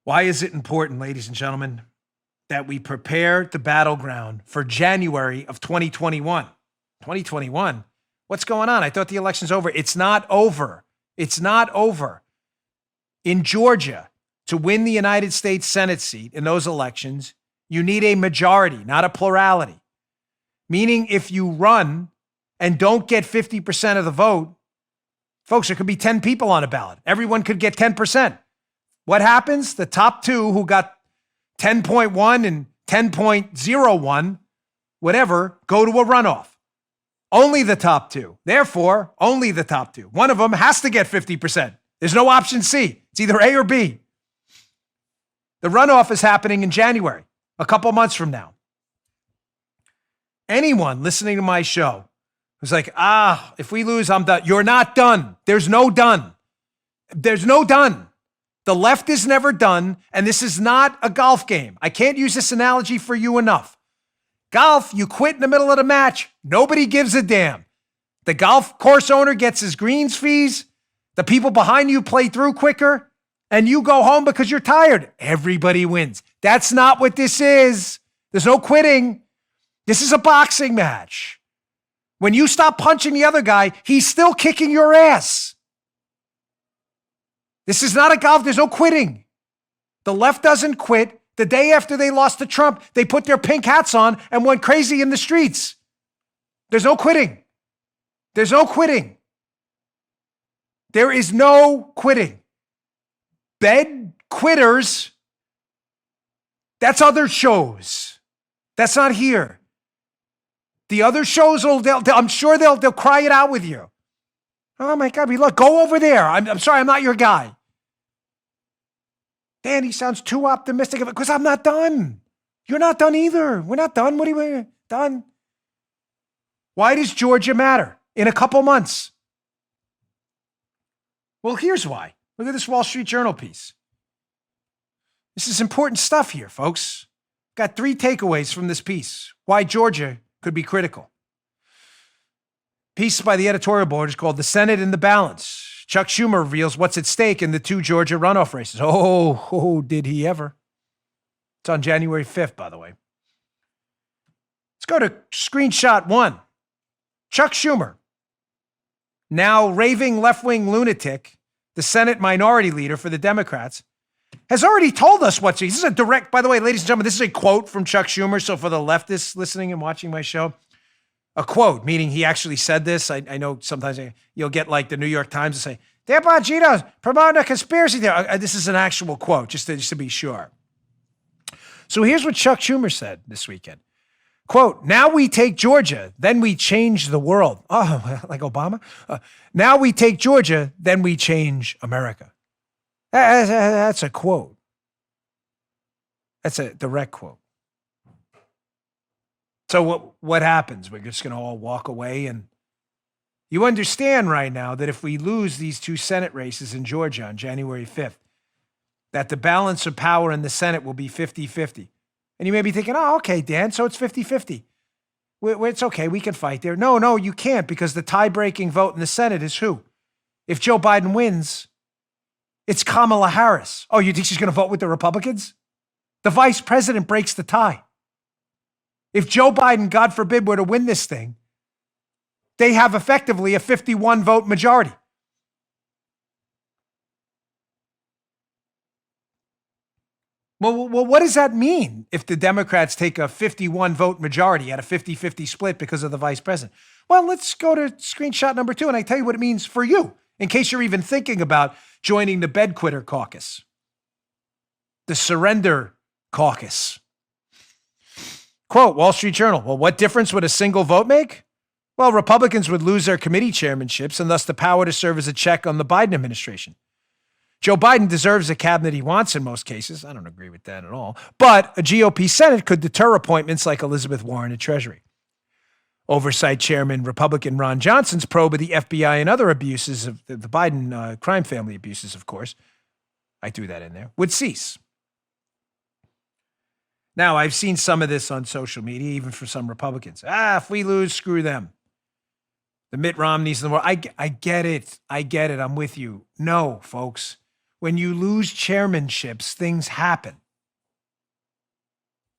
Speaker 2: why is it important, ladies and gentlemen, that we prepare the battleground for January of 2021? 2021? What's going on? I thought the election's over. It's not over. It's not over. In Georgia, to win the United States Senate seat in those elections, you need a majority, not a plurality. Meaning if you run and don't get 50% of the vote, folks, there could be 10 people on a ballot. Everyone could get 10%. What happens? The top two who got 10.1 and 10.01, whatever, go to a runoff. Only the top two. Therefore, only the top two. One of them has to get 50%. There's no option C. It's either A or B. The runoff is happening in January, a couple months from now. Anyone listening to my show who's like, if we lose, I'm done. You're not done. There's no done. There's no done. The left is never done, and this is not a golf game. I can't use this analogy for you enough. Golf, you quit in the middle of the match. Nobody gives a damn. The golf course owner gets his greens fees. The people behind you play through quicker, and you go home because you're tired. Everybody wins. That's not what this is. There's no quitting. This is a boxing match. When you stop punching the other guy, he's still kicking your ass. This is not a golf. There's no quitting. The left doesn't quit. The day after they lost to Trump, they put their pink hats on and went crazy in the streets. There's no quitting. There's no quitting. There is no quitting. Bed quitters, that's other shows. That's not here. The other shows, I'm sure they'll cry it out with you. Oh my God, look, go over there. I'm sorry, I'm not your guy. Dan, he sounds too optimistic of it because I'm not done. You're not done either. We're not done. What are we done? Why does Georgia matter in a couple months? Well, here's why. Look at this Wall Street Journal piece. This is important stuff here, folks. Got 3 takeaways from this piece. Why Georgia could be critical. Piece by the editorial board is called The Senate in the Balance. Chuck Schumer reveals what's at stake in the 2 Georgia runoff races. Oh, did he ever? It's on January 5th, by the way. Let's go to screenshot 1. Chuck Schumer, now raving left-wing lunatic, the Senate minority leader for the Democrats, has already told us what this is a direct, by the way, ladies and gentlemen, this is a quote from Chuck Schumer. So for the leftists listening and watching my show, a quote, meaning he actually said this. I know sometimes you'll get like the New York Times to say, Dan Bongino's promoting a conspiracy theory. This is an actual quote, just to be sure. So here's what Chuck Schumer said this weekend. Quote, now we take Georgia, then we change the world. Oh, like Obama? Now we take Georgia, then we change America. That's a quote. That's a direct quote. So what happens? We're just going to all walk away, and you understand right now that if we lose these 2 Senate races in Georgia on January 5th, that the balance of power in the Senate will be 50-50. And you may be thinking, oh, okay, Dan, so it's 50-50. It's okay, we can fight there. No, you can't, because the tie-breaking vote in the Senate is who? If Joe Biden wins, it's Kamala Harris. Oh, you think she's going to vote with the Republicans? The vice president breaks the tie. If Joe Biden, God forbid, were to win this thing, they have effectively a 51-vote majority. Well, what does that mean if the Democrats take a 51-vote majority at a 50-50 split because of the vice president? Well, let's go to screenshot number 2, and I tell you what it means for you, in case you're even thinking about joining the bed quitter caucus, the surrender caucus. Quote, Wall Street Journal, well, what difference would a single vote make? Well, Republicans would lose their committee chairmanships and thus the power to serve as a check on the Biden administration. Joe Biden deserves a cabinet he wants in most cases. I don't agree with that at all. But a GOP Senate could deter appointments like Elizabeth Warren at Treasury. Oversight Chairman Republican Ron Johnson's probe of the FBI and other abuses of the Biden crime family abuses, of course, I threw that in there, would cease. Now, I've seen some of this on social media, even for some Republicans. If we lose, screw them. The Mitt Romneys in the world. I get it. I'm with you. No, folks. When you lose chairmanships, things happen.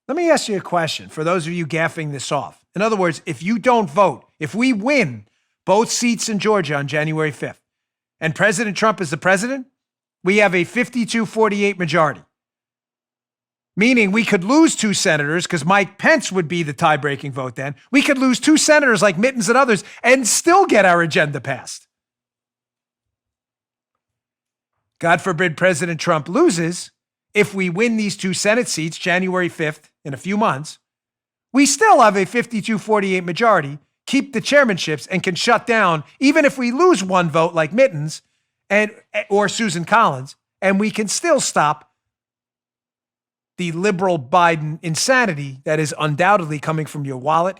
Speaker 2: Let me ask you a question for those of you gaffing this off. In other words, if you don't vote, if we win both seats in Georgia on January 5th, and President Trump is the president, we have a 52-48 majority. Meaning we could lose 2 senators because Mike Pence would be the tie-breaking vote then. We could lose 2 senators like Mittens and others and still get our agenda passed. God forbid President Trump loses. If we win these 2 Senate seats January 5th in a few months, we still have a 52-48 majority, keep the chairmanships, and can shut down, even if we lose 1 vote like Mittens or Susan Collins, and we can still stop the liberal Biden insanity that is undoubtedly coming from your wallet,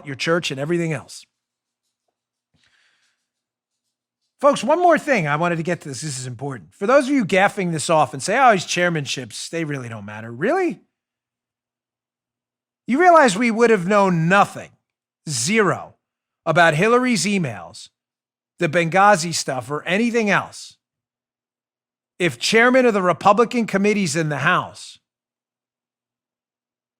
Speaker 2: your church, and everything else. Folks, one more thing. I wanted to get to this. This is important. For those of you gaffing this off and say, these chairmanships, they really don't matter. Really? You realize we would have known nothing, 0, about Hillary's emails, the Benghazi stuff, or anything else if chairman of the Republican committees in the House,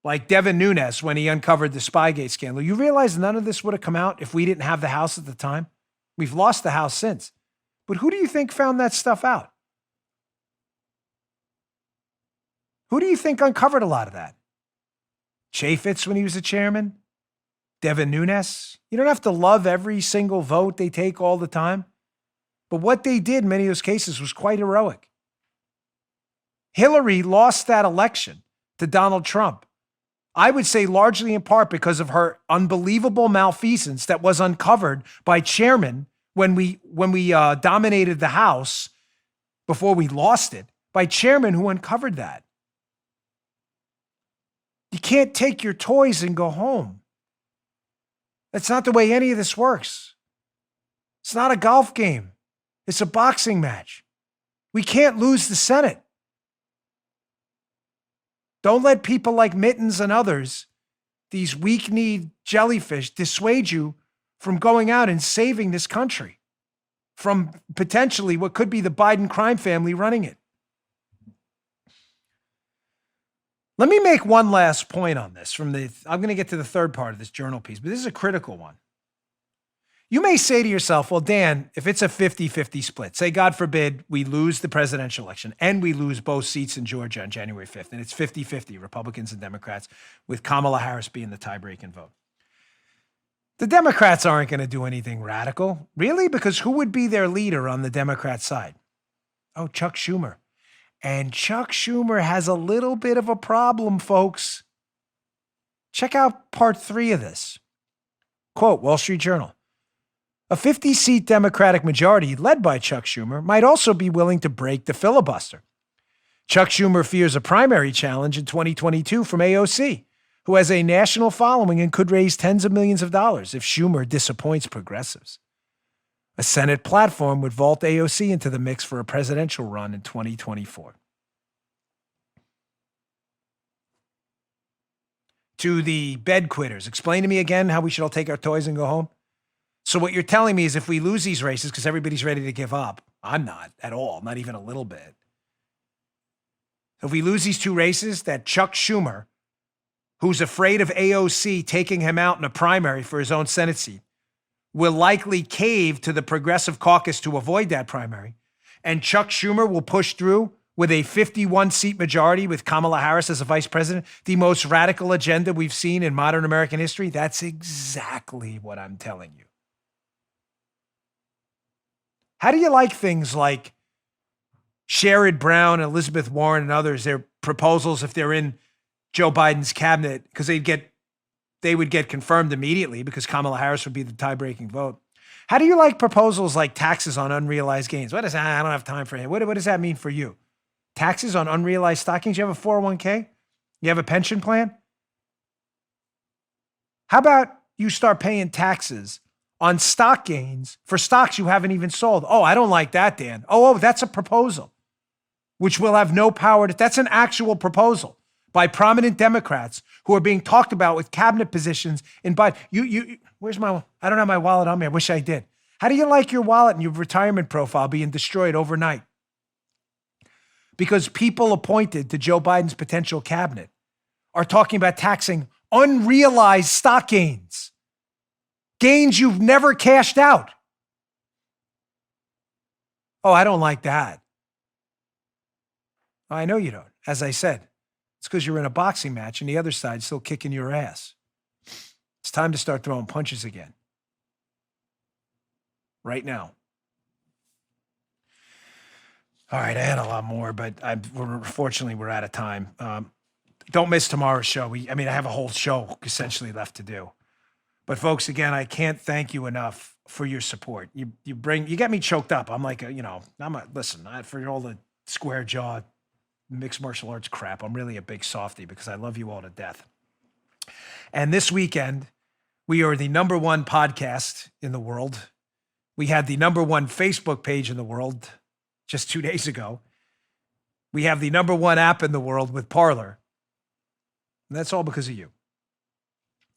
Speaker 2: like Devin Nunes when he uncovered the Spygate scandal, you realize none of this would have come out if we didn't have the House at the time? We've lost the House since. But who do you think found that stuff out? Who do you think uncovered a lot of that? Chaffetz when he was the chairman? Devin Nunes? You don't have to love every single vote they take all the time. But what they did in many of those cases was quite heroic. Hillary lost that election to Donald Trump. I would say largely in part because of her unbelievable malfeasance that was uncovered by chairman when we dominated the House before we lost it. by chairmen who uncovered that. You can't take your toys and go home. That's not the way any of this works. It's not a golf game. It's a boxing match. We can't lose the Senate. Don't let people like Mittens and others, these weak-kneed jellyfish, dissuade you from going out and saving this country from potentially what could be the Biden crime family running it. Let me make one last point on this. I'm going to get to the third part of this journal piece, but this is a critical one. You may say to yourself, well, Dan, if it's a 50-50 split, say, God forbid, we lose the presidential election and we lose both seats in Georgia on January 5th, and it's 50-50, Republicans and Democrats, with Kamala Harris being the tie-breaking vote. The Democrats aren't going to do anything radical. Really? Because who would be their leader on the Democrat side? Oh, Chuck Schumer. And Chuck Schumer has a little bit of a problem, folks. Check out part 3 of this. Quote, Wall Street Journal. A 50-seat Democratic majority led by Chuck Schumer might also be willing to break the filibuster. Chuck Schumer fears a primary challenge in 2022 from AOC, who has a national following and could raise tens of millions of dollars if Schumer disappoints progressives. A Senate platform would vault AOC into the mix for a presidential run in 2024. To the bed quitters, explain to me again how we should all take our toys and go home. So what you're telling me is if we lose these races because everybody's ready to give up, I'm not at all, not even a little bit. If we lose these 2 races, that Chuck Schumer, who's afraid of AOC taking him out in a primary for his own Senate seat, will likely cave to the Progressive Caucus to avoid that primary. And Chuck Schumer will push through with a 51-seat majority with Kamala Harris as a vice president, the most radical agenda we've seen in modern American history. That's exactly what I'm telling you. How do you like things like Sherrod Brown, Elizabeth Warren, and others, their proposals if they're in Joe Biden's cabinet, because they would get confirmed immediately because Kamala Harris would be the tie-breaking vote. How do you like proposals like taxes on unrealized gains? What is that? I don't have time for it. What does that mean for you? Taxes on unrealized stock gains? You have a 401k? You have a pension plan? How about you start paying taxes on stock gains for stocks you haven't even sold? Oh, I don't like that, Dan. Oh, that's a proposal, which will have no power. That's an actual proposal by prominent Democrats who are being talked about with cabinet positions in Biden. Where's I don't have my wallet on me. I wish I did. How do you like your wallet and your retirement profile being destroyed overnight? Because people appointed to Joe Biden's potential cabinet are talking about taxing unrealized stock gains. Gains you've never cashed out. Oh, I don't like that. I know you don't. As I said, it's because you're in a boxing match and the other side's still kicking your ass. It's time to start throwing punches again. Right now. All right, I had a lot more, but fortunately we're out of time. Don't miss tomorrow's show. I have a whole show essentially left to do. But folks, again, I can't thank you enough for your support. You get me choked up. I'm like, for all the square jaw mixed martial arts crap, I'm really a big softie because I love you all to death. And this weekend, we are the number 1 podcast in the world. We had the number 1 Facebook page in the world just 2 days ago. We have the number 1 app in the world with Parler. And that's all because of you.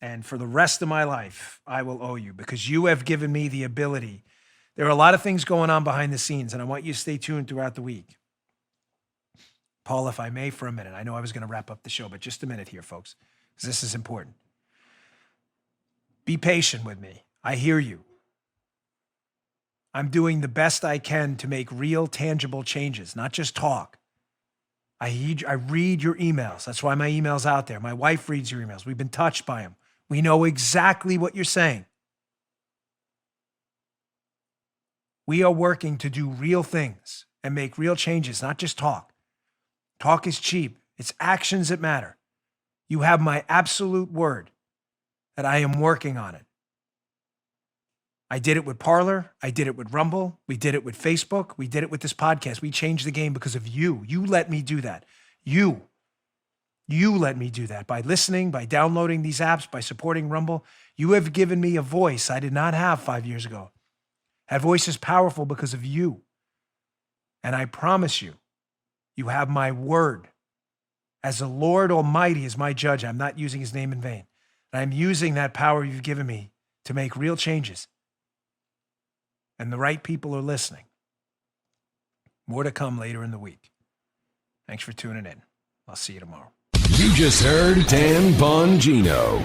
Speaker 2: And for the rest of my life, I will owe you because you have given me the ability. There are a lot of things going on behind the scenes, and I want you to stay tuned throughout the week. Paul, if I may, for a minute. I know I was going to wrap up the show, but just a minute here, folks, because this is important. Be patient with me. I hear you. I'm doing the best I can to make real, tangible changes, not just talk. I read your emails. That's why my email's out there. My wife reads your emails. We've been touched by them. We know exactly what you're saying. We are working to do real things and make real changes, not just talk. Talk is cheap. It's actions that matter. You have my absolute word that I am working on it. I did it with Parler. I did it with Rumble. We did it with Facebook. We did it with this podcast. We changed the game because of you. You let me do that. You let me do that by listening, by downloading these apps, by supporting Rumble. You have given me a voice I did not have 5 years ago. That voice is powerful because of you. And I promise you, you have my word. As the Lord Almighty is my judge, I'm not using his name in vain. And I'm using that power you've given me to make real changes. And the right people are listening. More to come later in the week. Thanks for tuning in. I'll see you tomorrow.
Speaker 1: You just heard Dan Bongino.